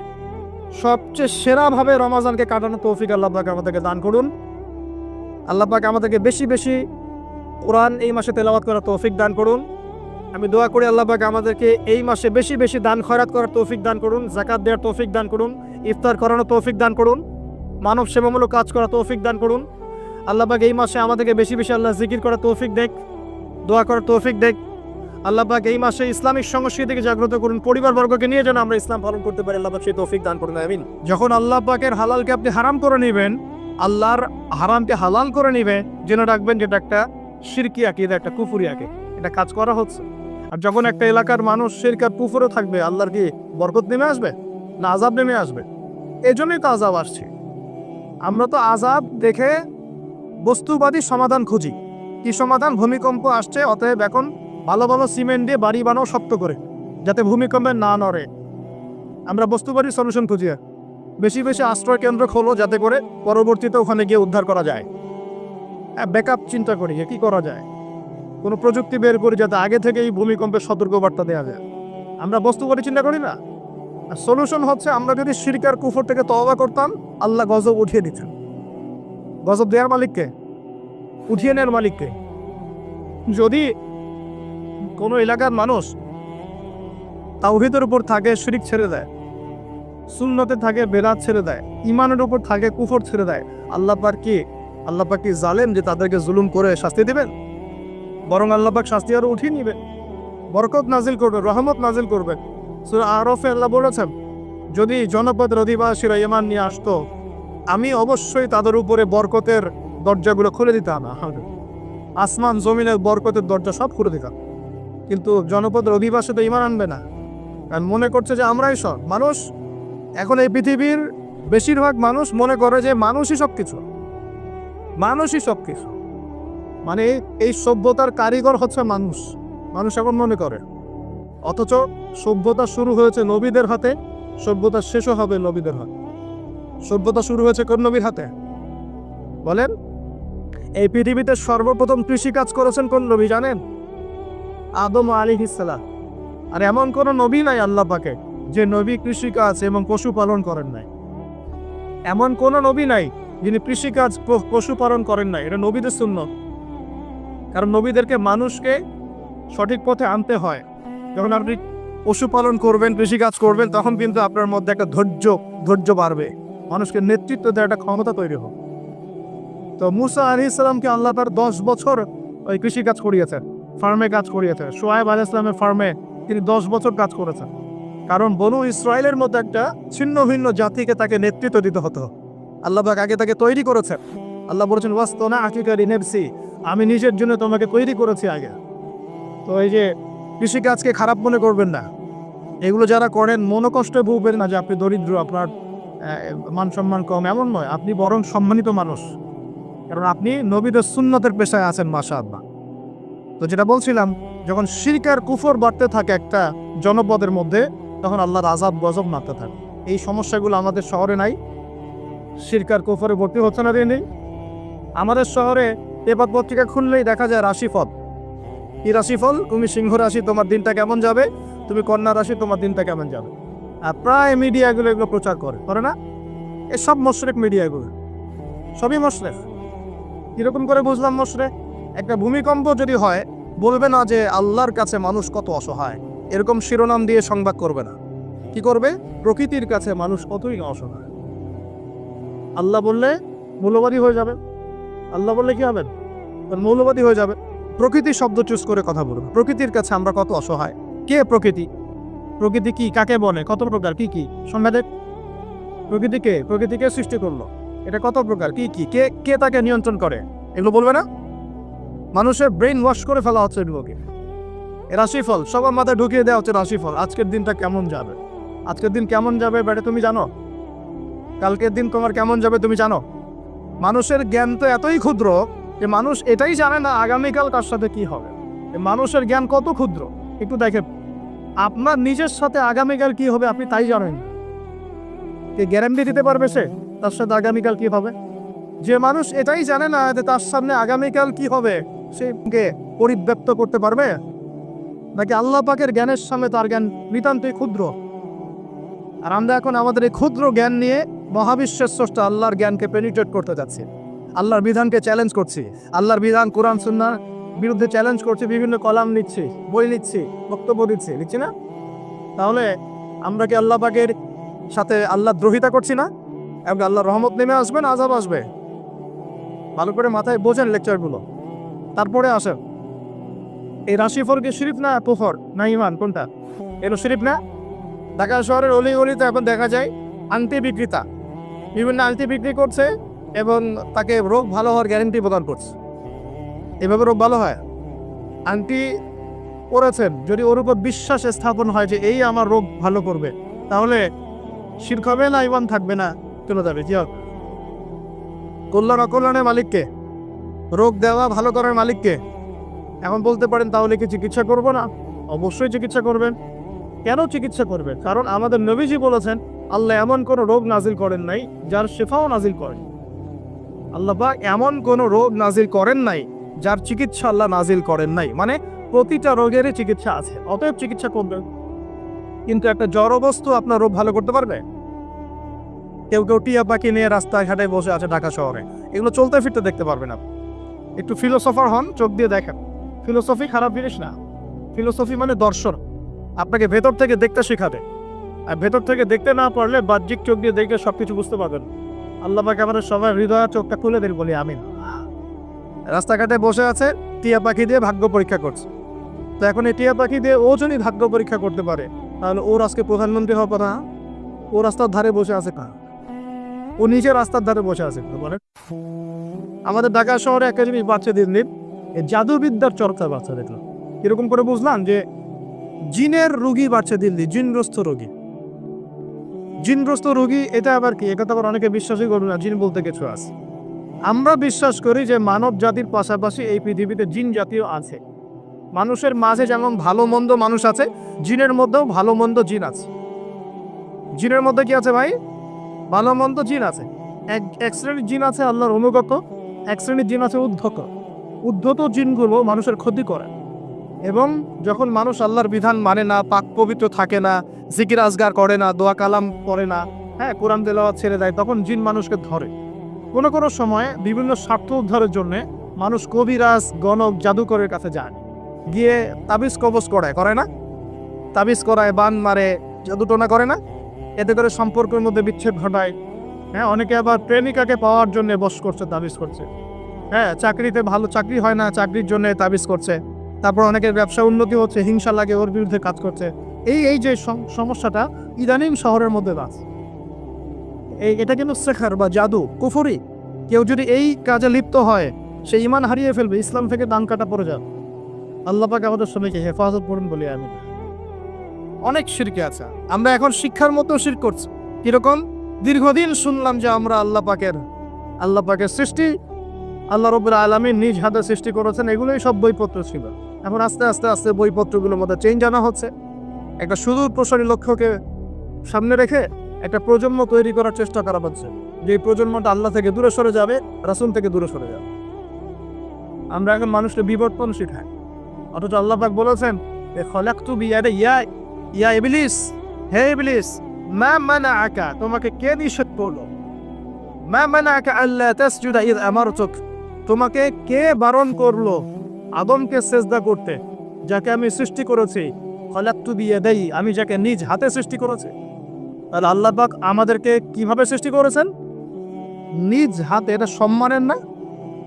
সবচেয়ে সেরাভাবে রমাজানকে কাটানোর তৌফিক আল্লাহ পাক আমাদেরকে দান করুন। আল্লাহ পাক আমাদেরকে বেশি বেশি কোরআন এই মাসে তেলাওয়াত করার তৌফিক দান করুন। আমি দোয়া করি আল্লাহ পাক আমাদেরকে এই মাসে বেশি বেশি দান খয়রাত করার তৌফিক দান করুন, যাকাত দেওয়ার তৌফিক দান করুন, ইফতার করানোর তৌফিক দান করুন, মানব সেবামূলক কাজ করার তৌফিক দান করুন। আল্লাহ পাক এই মাসে আমাদেরকে বেশি বেশি আল্লাহ জিকির করার তৌফিক দেখ, দোয়া করার তৌফিক দেখ। আল্লাহ পাক এই মাসে ইসলামিক সংস্কৃতিকে জাগ্রত করুন, পরিবারবর্গকে নিয়ে যেন আমরা ইসলাম পালন করতে পারি। আল্লাহ পাক সেই তৌফিক দান করুন, আমিন। যখন আল্লাহ পাকের হালালকে আপনি হারাম করে নেবেন, আল্লাহর হারামকে হালাল করে নেবে, জেনে রাখবেন যেটা একটা শিরকি আকীদা, একটা কুফরি আকীদা, এটা কাজ করা হচ্ছে। আর যখন একটা এলাকার মানুষ শিরক আর কুফরে থাকবে, আল্লাহর কি বরকত নেমে আসবে না আযাব নেমে আসবে? এই জন্যই তো আযাব আসছে। আমরা তো আযাব দেখে বস্তুবাদী সমাধান খুঁজি। কি সমাধান? ভূমিকম্প আসছে, অতএব এখন ভালো ভালো সিমেন্ট দিয়ে বাড়ি বানাও শক্ত করে, যাতে ভূমিকম্পে না নড়ে। আমরা বস্তুবাদী সলিউশন খুঁজি। বেশি বেশি আশ্রয় কেন্দ্র খোলো, যাতে করে পরবর্তীতে ওখানে গিয়ে উদ্ধার করা যায়। ব্যাকআপ চিন্তা করি কি করা যায়, কোনো প্রযুক্তি বের করি যাতে আগে থেকেই ভূমিকম্পের সতর্কবার্তা দেওয়া যায়। আমরা বস্তুবাদী চিন্তা করি না। আর সলিউশন হচ্ছে আমরা যদি শিরক আর কুফর থেকে তওবা করতাম, আল্লাহ গজব উঠিয়ে দিতেন। গজব দেওয়ার মালিককে, উঠিয়ে নেওয়ার মালিককে। যদি কোনো এলাকার মানুষ তাওহীদের উপর থাকে, শিরক ছেড়ে দেয়, সুন্নতে থাকে, বেদাত ছেড়ে দেয়, ঈমানের উপর থাকে, কুফর ছেড়ে দেয়, আল্লাহ পাক কি জালেম যে তাদেরকে জুলুম করে শাস্তি দিবেন? বরং আল্লাহ পাক শাস্তি আরো উঠিয়ে নিবে, বরকত নাজিল করবে, রহমত নাজিল করবে। সূরা আরাফে আল্লাহ বলেছেন, যদি জনপদের অধিবাসীরা ঈমান নিয়ে আসতো, আমি অবশ্যই তাদের উপরে বরকতের দরজাগুলো খুলে দিতাম। আসমান জমিনের বরকতের দরজা সব খুলে দিতাম। কিন্তু জনপদের অধিবাসী তো ঈমান আনবে না, কারণ মনে করছে যে আমরাই সব মানুষ। এখন এই পৃথিবীর বেশিরভাগ মানুষ মনে করে যে মানুষই সবকিছু, মানুষই সবকিছু, মানে এই সভ্যতার কারিগর হচ্ছে মানুষ। মানুষ এখন মনে করে, অথচ সভ্যতা শুরু হয়েছে নবীদের হাতে, সভ্যতা শেষও হবে নবীদের হাতে। সভ্যতা শুরু হয়েছে কোন নবীর হাতে বলেন? এই পৃথিবীতে সর্বপ্রথম কৃষিকাজ করেছেন কোন নবী জানেন? আদম আলাইহিস সালাম। আর এমন কোন নবী নাই আল্লাহ পাকে যে নবী কৃষিকাজ এবং পশুপালন করেন নাই। এমন কোন নবী নাই যিনি কৃষিকাজ পশুপালন করেন নাই। এটা নবীদের সুন্নাত। কারণ নবীদেরকে মানুষকে সঠিক পথে আনতে হয়। যখন আপনি পশুপালন করবেন, কৃষিকাজ করবেন, তখন কিন্তু আপনার মধ্যে একটা ধৈর্য বাড়বে, মানুষকে নেতৃত্ব দেওয়ার একটা ক্ষমতা তৈরি হবে। তো মুসা আলাইহিস সালামকে আল্লাহ তার 10 বছর ওই কৃষিকাজ করিয়েছেন, ফার্মে কাজ করিয়েছেন। শুআয়ব আলাইহিস সালামের ফার্মে তিনি 10 বছর কাজ করেছেন। কারণ বনু ইসরায়েলের মধ্যে একটা ছিন্ন ভিন্ন জাতিকে তাকে নেতৃত্ব দিতে হতো। আল্লাহ পাক আগে তাকে তৈরি করেছেন। আল্লাহ বলেছেন, ওয়াসতানা আকিকা লিনাফসি, আমি নিজের জন্য তোমাকে তৈরি করেছি আগে। তো এই যে কৃষিকাজকে খারাপ মনে করবেন না। এগুলো যারা করেন মনোকষ্টে ভুগবেন না যে আপনি দরিদ্র, আপনার মান সম্মান কম, এমন নয়। আপনি বরং সম্মানিত মানুষ, কারণ আপনি নবীদের সুন্নতের পেশায় আছেন, মাশাআল্লাহ। তো যেটা বলছিলাম, যখন শিরক আর কুফর বাড়তে থাকে একটা জনপদের মধ্যে, তখন আল্লাহর আযাব গজব নামতে থাকে। এই সমস্যাগুলো আমাদের শহরে নাই। শিরক আর কুফরে ভর্তি হচ্ছে না দিন। আমাদের শহরে পেপার পত্রিকা খুললেই দেখা যায় রাশিফল। কি রাশিফল? তুমি সিংহ রাশি, তোমার দিনটা কেমন যাবে। তুমি কন্যা রাশি, তোমার দিনটা কেমন যাবে। আর প্রায় মিডিয়াগুলো এগুলো প্রচার করে না? এসব মুশরিক মিডিয়াগুলো, সবই মুশরিক। কিরকম করে বুঝলাম মুশরিক? একটা ভূমিকম্প যদি হয়, বলবে না যে আল্লাহর কাছে মানুষ কত অসহায়, এরকম শিরোনাম দিয়ে সংবাদ করবে না। কি করবে? প্রকৃতির কাছে মানুষ কতই অসহায়। আল্লাহ বললে মৌলবাদী হয়ে যাবে। আল্লাহ বললে কি হবে? মৌলবাদী হয়ে যাবে। প্রকৃতি শব্দ চুজ করে কথা বলবে। প্রকৃতির কাছে আমরা কত অসহায়। কে প্রকৃতি? প্রকৃতি কি, কাকে বলে, কত প্রকার, কি কি সংবাদে? প্রকৃতিকে সৃষ্টি করলো। এটা কত প্রকার, কি কি, কে কে তাকে নিয়ন্ত্রণ করে, এগুলো বলবে না? মানুষের ব্রেন ওয়াশ করে ফেলা হচ্ছে এগুলোকে। রাশিফল সবার মাথায় ঢুকিয়ে দেওয়া হচ্ছে রাশিফল, আজকের দিনটা কেমন যাবে, আজকের দিন কেমন যাবে বেটা তুমি জানো? কালকের দিন তোমার কেমন যাবে তুমি জানো? মানুষের জ্ঞান তো এতই ক্ষুদ্র যে মানুষ এটাই জানে না আগামীকাল তার সাথে কি হবে। মানুষের জ্ঞান কত ক্ষুদ্র একটু দেখেন, আপনার নিজের সাথে আগামীকাল কি হবে আপনি তাই জানেন। কে গ্যারান্টি দিতে পারবে সে তার সাথে আগামীকাল কি হবে? যে মানুষ এটাই জানে না যে তার সামনে আগামীকাল কি হবে, সে কে পরিব্যক্ত করতে পারবে? নাকি আল্লাহ পাকের জ্ঞানের সামনে তার জ্ঞান নিতান্তই ক্ষুদ্র? আর আমরা এখন আমাদের এই ক্ষুদ্র জ্ঞান নিয়ে মহাবিশ্বের স্রষ্টা আল্লাহর জ্ঞানকে পেনিট্রেট করতে যাচ্ছি, আল্লাহর বিধানকে চ্যালেঞ্জ করছি, আল্লাহর বিধান কোরআন সুন্নাহর বিরুদ্ধে চ্যালেঞ্জ করছি, বিভিন্ন কলাম লিখছি, বই লিখছি, বক্তব্য লিখছি না? তাহলে আমরা কি আল্লাহ পাকের সাথে আল্লাহ দ্রোহিতা করছি না? এবং আল্লাহর রহমত নেমে আসবে না আযাব আসবে? ভালো করে মাথায় বোঝেন লেকচারগুলো, তারপরে আসেন। এই রাশিফল কি শিরিফ না কুফর না ঈমান, কোনটা? এগুলো শিরিফ না? ঢাকা শহরের অলি গলিতে এখন দেখা যায় আংটি বিক্রেতা বিভিন্ন আংটি বিক্রি করছে এবং তাকে রোগ ভালো হওয়ার গ্যারেন্টি প্রদান করছে। এভাবে রোগ ভালো হয়? আংটি পরেছেন, যদি ওর উপর বিশ্বাস স্থাপন হয় যে এই আমার রোগ ভালো করবে, তাহলে শিরক হবে না ঈমান থাকবে না চলে যাবে? কি হবে? কল্যাণ অকল্যাণের মালিককে, রোগ দেওয়া ভালো করার মালিককে। এখন বলতে পারেন তাহলে কি চিকিৎসা করব না? অবশ্যই চিকিৎসা করবেন। কেন চিকিৎসা করবেন? কারণ আমাদের নবীজি বলেছেন আল্লাহ এমন কোনো রোগ নাজিল করেন নাই যার শিফাও নাজিল করেন। আল্লাহ পাক এমন কোনো রোগ নাজিল করেন নাই যার চিকিৎসা আল্লাহ নাজিল করেন নাই। মানে প্রতিটা রোগেরই চিকিৎসা আছে, অতএব চিকিৎসা করবেন। কিন্তু একটা জড় বস্তু আপনার রোগ ভালো করতে পারবে? কেউ কেউ টিয়া পাখি নিয়ে রাস্তাঘাটে বসে আছে ঢাকা শহরে, এগুলো চলতে ফিরতে দেখতে পারবেন আপনি। একটু ফিলোসফার হন, চোখ দিয়ে দেখেন। ফিলোসফি খারাপ জিনিস না, ফিলোসফি মানে দর্শন, আপনাকে ভেতর থেকে দেখতে শেখাবে। আর ভেতর থেকে দেখতে না পারলে বাহ্যিক চোখ দিয়ে দেখলে সবকিছু বুঝতে পারবেন। আল্লাহ পাক আমাদের সবার হৃদয় চোখটা খুলে দেন বলি আমিন। রাস্তাঘাটে বসে আছে, টিয়া পাখি দিয়ে ভাগ্য পরীক্ষা করছে। তো এখন এই টিয়া পাখি দিয়ে ও যদি ভাগ্য পরীক্ষা করতে পারে, তাহলে ওর আজকে প্রধানমন্ত্রী হওয়ার কথা। ও রাস্তার ধারে বসে আছে কার? ও নিজে রাস্তার ধারে বসে আছে। বলে আমাদের ঢাকা শহরে একটা জিনিস বাচ্চা দিন দিন এই জাদুবিদ্যার চর্চা বাচ্চা দেখলো। এরকম করে বুঝলাম যে জিনের রোগী বাড়ছে দিল্লি, জিনগ্রস্ত রোগী। জিনগ্রস্ত রোগী এটা আবার কি? এটা তো আবার অনেকে বিশ্বাসই করবে না, জিন বলতে কিছু আছে। আমরা বিশ্বাস করি যে মানব জাতির পাশাপাশি এই পৃথিবীতে জিন জাতীয় আছে। মানুষের মাঝে যেমন ভালো মন্দ মানুষ আছে, জিনের মধ্যেও ভালো মন্দ জিন আছে। জিনের মধ্যে কি আছে ভাই? ভালো মন্দ জিন আছে। এক শ্রেণীর জিন আছে আল্লাহর অনুগত, এক শ্রেণীর জিন আছে উদ্ধত। উদ্ধত জিনগুলো মানুষের ক্ষতি করে, এবং যখন মানুষ আল্লাহর বিধান মানে না, পাক পবিত্র থাকে না, জিকির আজগার করে না, দোয়া কালাম পড়ে না, হ্যাঁ কোরআন তেলাওয়াত ছেড়ে দেয়, তখন জিন মানুষকে ধরে। কোনো কোনো সময় বিভিন্ন স্বার্থ উদ্ধারের জন্য মানুষ কবিরাজ, গণক, জাদুকরের কাছে যায়, গিয়ে তাবিজ কবজ করে না? তাবিজ করায়, বান মারে, জাদুটোনা করে না? এতে করে সম্পর্কের মধ্যে বিচ্ছেদ ঘটায়। হ্যাঁ, অনেকে আবার প্রেমিকাকে পাওয়ার জন্য বশ করছে, তাবিজ করছে। হ্যাঁ, চাকরিতে ভালো চাকরি হয় না, চাকরির জন্য তাবিজ করছে। তারপর অনেকের ব্যবসা উন্নতি হচ্ছে, হিংসা লাগে, ওর বিরুদ্ধে কাজ করছে। এই যে সমস্যাটা ইদানিং শহরের মধ্যে আছে, এটা কিন্তু শেখার বা জাদু, কুফরি। কেউ যদি এই কাজে লিপ্ত হয় সে ঈমান হারিয়ে ফেলবে, ইসলাম থেকে দান কাটা পড়ে যাবে। আল্লাহ পাক আমাদের সবাইকে হেফাজত করুন বলি আমি। অনেক শিরকে আছে, আমরা এখন শিক্ষার মতো শিরক করছি। কিরকম? দীর্ঘদিন শুনলাম যে আমরা আল্লাহ পাকের সৃষ্টি, আল্লাহ রাব্বুল আলামিন নিজ হাতে সৃষ্টি করেছেন, এগুলোই সব বইপত্র ছিল। এখন আস্তে আস্তে আস্তে বইপত্রগুলোর মধ্যে চেঞ্জ আনা হচ্ছে। একটা সুদূর প্রসারী লক্ষ্যকে সামনে রেখে একটা প্রজন্ম তৈরি করার চেষ্টা করা হচ্ছে, যে প্রজন্মটা আল্লাহ থেকে দূরে সরে যাবে, রাসূল থেকে দূরে সরে যাবে। আমরা এখন মানুষকে বিবর্তন শেখাই, অথচ আল্লাহ পাক বলেছেন খলাকতু বিয়াদিয়া ইয়া ইবলিস, হে ইবলিস, মা মানাআকা, তোমাকে কে নিষেধ করলো? মা মানাআকা আল্লা তাসজুদা ইয আমারতুক, তোমাকে কে বারণ করলো আদমকে সিজদা করতে, যাকে আমি সৃষ্টি করেছি? খলাকতু বিয়াদাই, আমি যাকে নিজ হাতে সৃষ্টি করেছি। তাহলে আল্লাহ পাক আমাদেরকে কিভাবে সৃষ্টি করেছেন? নিজ হাতে। এটা সম্মানের না,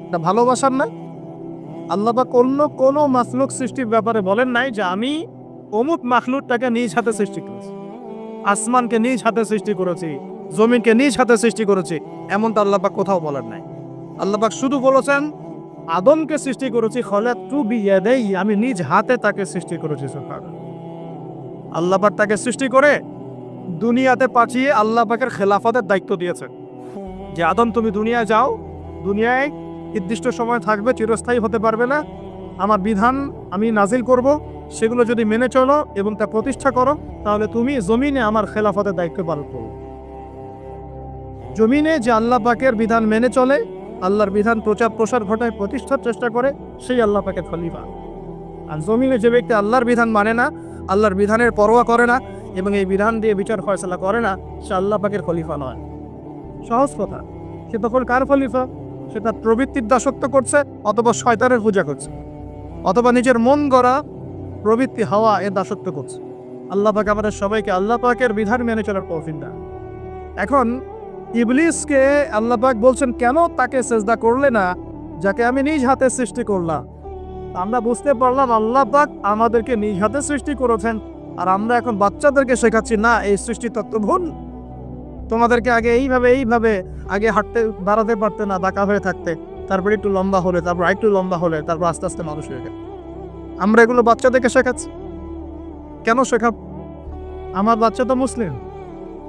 এটা ভালোবাসার না? আল্লাহ পাক অন্য কোনো মাখলুক সৃষ্টির ব্যাপারে বলেন নাই যে আমি অমুক মাখলুকটাকে নিজ হাতে সৃষ্টি করেছি, আসমানকে নিজ হাতে সৃষ্টি করেছি, জমিনকে নিজ হাতে সৃষ্টি করেছি, এমনটা আল্লাহ পাক কোথাও বলার নাই। আল্লাহ পাক শুধু বলেছেন আদমকে সৃষ্টি করেছি খলাকতু বিয়াদাই, আমি নিজ হাতে তাকে সৃষ্টি করেছি। সুবহানাল্লাহ। আল্লাহ পাক তাকে সৃষ্টি করে দুনিয়াতে পাঠিয়ে আল্লাহ পাকের খেলাফতের দায়িত্ব দিয়েছেন যে আদম তুমি দুনিয়ায় যাও, দুনিয়ায় নির্দিষ্ট সময় থাকবে, চিরস্থায়ী হতে পারবে না। আমার বিধান আমি নাজিল করব, সেগুলো যদি মেনে চলো এবং তা প্রতিষ্ঠা করো, তাহলে তুমি জমিনে আমার খেলাফতের দায়িত্ব পালন করো। জমিনে যে আল্লাহ পাকের বিধান মেনে চলে, আল্লাহর বিধান প্রচার প্রসার ঘটায়, প্রতিষ্ঠার চেষ্টা করে, সেই আল্লাহ পাকের খলিফা। আর জমিনে যে ব্যক্তি আল্লাহর বিধান মানে না, আল্লাহর বিধানের পরোয়া করে না এবং এই বিধান দিয়ে বিচার ফয়সালা করে না, সে আল্লাহ পাকের খলিফা নয়। সহজ কথা। সে তখন কার খলিফা? সে তার প্রবৃত্তির দাসত্ব করছে, অথবা শয়তানের পূজা করছে, অথবা নিজের মন গড়া প্রবৃত্তি হাওয়া এর দাসত্ব করছে। আল্লাহ পাক আমাদের সবাইকে আল্লাহ পাকের বিধান মেনে চলার তৌফিক দান। এখন ইবলিসকে আল্লাহ পাক বলছেন কেন তাকে সেজদা করলে না, যাকে আমি নিজ হাতে সৃষ্টি করলাম। আমরা বুঝতে পারলাম আল্লাহ পাক আমাদেরকে নিজ হাতে সৃষ্টি করেছেন, আর আমরা এখন বাচ্চাদেরকে শেখাচ্ছি না এই সৃষ্টি তত্ত্ব ভুল। তোমাদেরকে আগে এইভাবে আগে হাঁটতে দাঁড়াতে পারতে না, বাঁকা হয়ে থাকতে, তারপরে একটু লম্বা হলে, তারপর আরেকটু লম্বা হলে, তারপর আস্তে আস্তে মানুষ হয়ে গেল। আমরা এগুলো বাচ্চাদেরকে শেখাচ্ছি। কেন শেখাব? আমার বাচ্চা তো মুসলিম,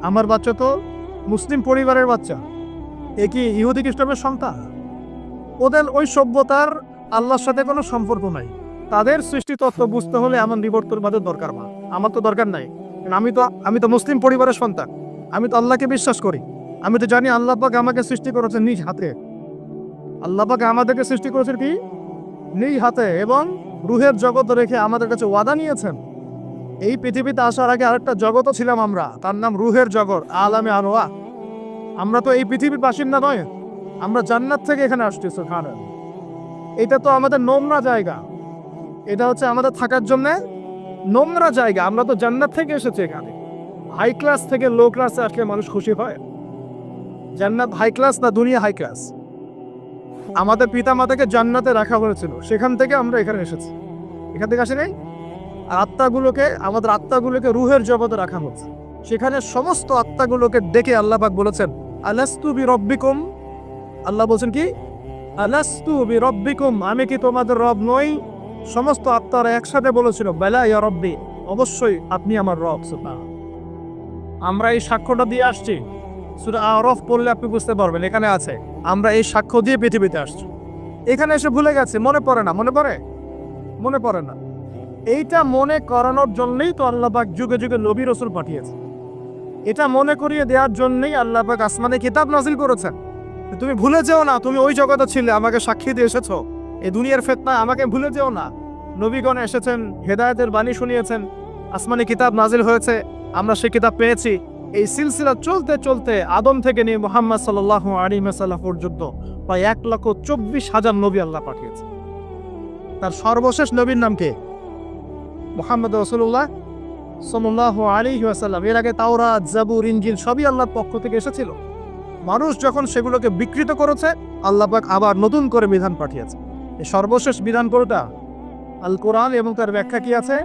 আমার বাচ্চা তো মুসলিম পরিবারের বাচ্চা, এ কি ইহুদি খ্রিস্টানের সন্তান? ওদের ওই সভ্যতার আল্লাহর সাথে কোনো সম্পর্ক নাই। তাদের সৃষ্টি তত্ত্ব বুঝতে হলে আমার নিবর্তনবাদের দরকার না, আমার তো দরকার নাই। আমি তো মুসলিম পরিবারের সন্তান, আমি তো আল্লাহকে বিশ্বাস করি। আমি তো জানি আল্লাহ পাক আমাকে সৃষ্টি করেছেন নিজ হাতে। আল্লাহ পাক আমাদেরকে সৃষ্টি করেছেন কি? নিজ হাতে, এবং রুহের জগৎ রেখে আমাদের কাছে ওয়াদা নিয়েছেন। এই পৃথিবীতে আসার আগে আরেকটা জগৎও ছিলাম আমরা, তার নাম রুহের জগৎ, আলামে আনোয়া। আমরা তো এই পৃথিবীর বাসিন্দা নয়, আমরা জান্নাত থেকে এখানে আসছি। সুবহানাল্লাহ। এটা তো আমাদের নোংরা জায়গা, এটা হচ্ছে আমাদের থাকার জন্য নোংরা জায়গা। আমরা তো জান্নাত থেকে এসেছি এখানে। হাই ক্লাস থেকে লো ক্লাসে আসলে মানুষ খুশি হয়? জান্নাত হাই ক্লাস না দুনিয়া হাই ক্লাস? আমাদের পিতা মাতাকে জান্নাতে রাখা হয়েছিল, সেখান থেকে আমরা এখানে এসেছি। এখান থেকে আসে নাই? আর আমাদের আত্মাগুলোকে রুহের জগতে রাখা হচ্ছে। সেখানে সমস্ত আত্মাগুলোকে ডেকে আল্লাহ পাক বলেছেন আলাস্তু বিরব্বিকুম। আল্লাহ বলছেন কি? আলাস্তু বিরব্বিকুম, আমি কি তোমাদের রব নই? সমস্ত আত্মারা একসাথে বলেছিল বেলা ইয়া রব্বি, অবশ্যই আপনি আমার রব। সুবহানাল্লাহ। আমরা এই সাক্ষ্যটা দিয়ে আসছি। সূরা আরাফ পড়লে আপনি বুঝতে পারবেন, এখানে আছে আমরা এই সাক্ষ্য দিয়ে পৃথিবীতে আসছি। এখানে এসে ভুলে গেছে, মনে পড়ে না। মনে পড়ে না। এইটা মনে করানোর জন্যই তো আল্লাহ পাক যুগে যুগে নবী রাসূল পাঠিয়েছে। এটা মনে করিয়ে দেওয়ার জন্যই আল্লাহ পাক আসমানে কিতাব নাজিল করেছেন। তুমি ভুলে যেও না, তুমি ওই জগতে ছিলে, আমাকে সাক্ষী দিয়ে এসেছো। এই দুনিয়ার ফিতনায় আমাকে ভুলে যেও না। নবীগণ এসেছেন, হেদায়েতের বাণী শুনিয়েছেন, আসমানে কিতাব নাজিল হয়েছে, আমরা সেই কিতাব পেয়েছি। এই সিলসিলা চলতে চলতে আদম থেকে নিয়ে মুহাম্মদ সাল্লাল্লাহু আলাইহি ওয়াসাল্লাম পর্যন্ত প্রায় 1,24,000 নবী আল্লাহ পাঠিয়েছে। তার সর্বশেষ নবীর নাম কে? মুহাম্মদ রাসূলুল্লাহ সাল্লাল্লাহু আলাইহি ওয়াসাল্লাম। এর আগে তাওরাত, জাবুর, ইনজিল সবই আল্লাহর পক্ষ থেকে এসেছিল। মানুষ যখন সেগুলোকে বিকৃত করেছে, আল্লাহ পাক আবার নতুন করে বিধান পাঠিয়েছে। এই সর্বশেষ বিধান কোনটা? আল কোরআন, এবং তার ব্যাখ্যা কি আছে?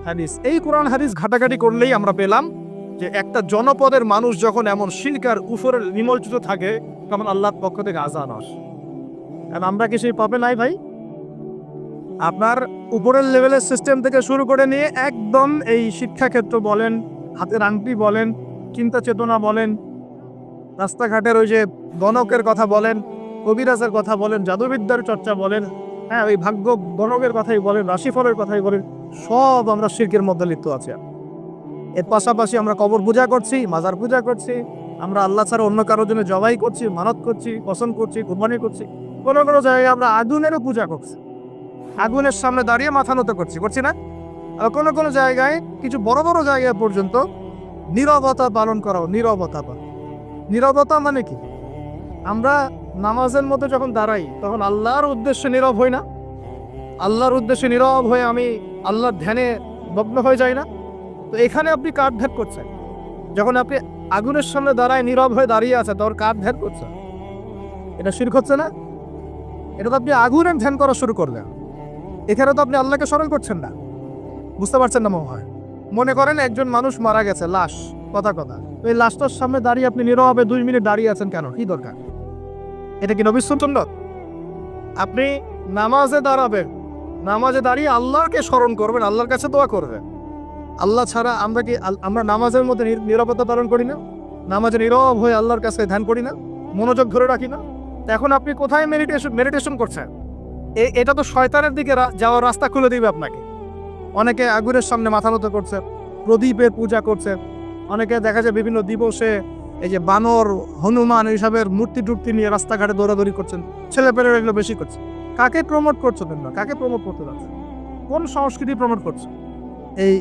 হাদিস। এই কোরআন হাদিস ঘাটাঘাটি করলেই আমরা পেলাম যে একটা জনপদের মানুষ যখন এমন শিরকার উপরে নিমজ্জিত থাকে, তখন আল্লাহর পক্ষ থেকে আযাব আসে। কারণ আমরা কি সেই পাবে নাই ভাই? আপনার উপরের লেভেলের সিস্টেম থেকে শুরু করে নিয়ে একদম এই শিক্ষাক্ষেত্র বলেন, হাতের আংটি বলেন, চিন্তা চেতনা বলেন, রাস্তাঘাটের ওই যে গণকের কথা বলেন, কবিরাজের কথা বলেন, জাদুবিদ্যার চর্চা বলেন, হ্যাঁ ওই ভাগ্য গণকের কথাই বলেন, রাশিফলের কথাই বলেন, সব আমরা শিরকের মধ্যে লিপ্ত আছি। এর পাশাপাশি আমরা কবর পূজা করছি, মাজার পূজা করছি, আমরা আল্লাহ ছাড়া অন্য কারোর জন্য জবাই করছি, মানত করছি, পছন্দ করছি, কুরবানি করছি। কোনো কোনো জায়গায় আমরা আগুনেরও পূজা করছি, আগুনের সামনে দাঁড়িয়ে মাথা নত করছি না? আর কোনো কোনো জায়গায়, কিছু বড় বড় জায়গায় পর্যন্ত নীরবতা পালন করাও। নীরবতা মানে কি? আমরা নামাজের মধ্যে যখন দাঁড়াই, তখন আল্লাহর উদ্দেশ্যে নীরব হই না? আল্লাহর উদ্দেশ্যে নীরব হয়ে আমি আল্লাহর ধ্যানে মগ্ন হয়ে যাই না? তো এখানে আপনি কার ধ্যান করছেন? যখন আপনি আগুনের সামনে দাঁড়ায় নীরব হয়ে দাঁড়িয়ে আছে, তখন কার ধ্যান করছেন? এটা শিরক হচ্ছে না? এটা তো আপনি আগুনের ধ্যান করা শুরু করলেন। এখানে তো আপনি আল্লাহকে স্মরণ করছেন না। বুঝতে পারছেন না মনে হয়? মনে করেন একজন মানুষ মারা গেছে, লাশ, কথা এই লাশটার সামনে দাঁড়িয়ে আপনি নীরবে 2 মিনিট দাঁড়িয়ে আছেন কেন? কি দরকার? এটা কি নবীর সুন্নাত? আপনি নামাজে দাঁড়াবেন, নামাজে দাঁড়িয়ে আল্লাহকে স্মরণ করবেন, আল্লাহর কাছে দোয়া করবেন। আল্লাহ ছাড়া আমরা নামাজের মধ্যে নীরবতা পালন করি না? নামাজে নীরব হয়ে আল্লাহর কাছে ধ্যান করি না? মনোযোগ ধরে রাখি না? এখন আপনি কোথায় মেডিটেশন করছেন? এটা তো শয়তানের দিকে যাওয়ার রাস্তা খুলে দিবে আপনাকে। অনেকে আগুনের সামনে মাথা নত করছে, প্রদীপের পূজা করছে, অনেকে দেখা যায় বিভিন্ন দিবসে এই যে বানর, হনুমান এইসবের মূর্তি টুর্তি নিয়ে রাস্তাঘাটে দৌড়াদৌড়ি করছেন। ছেলেপেলেরা এগুলো বেশি করছে। কাকে প্রমোট করছো তোমরা? কাকে প্রমোট করতে যাচ্ছে? কোন সংস্কৃতি প্রমোট করছো? এই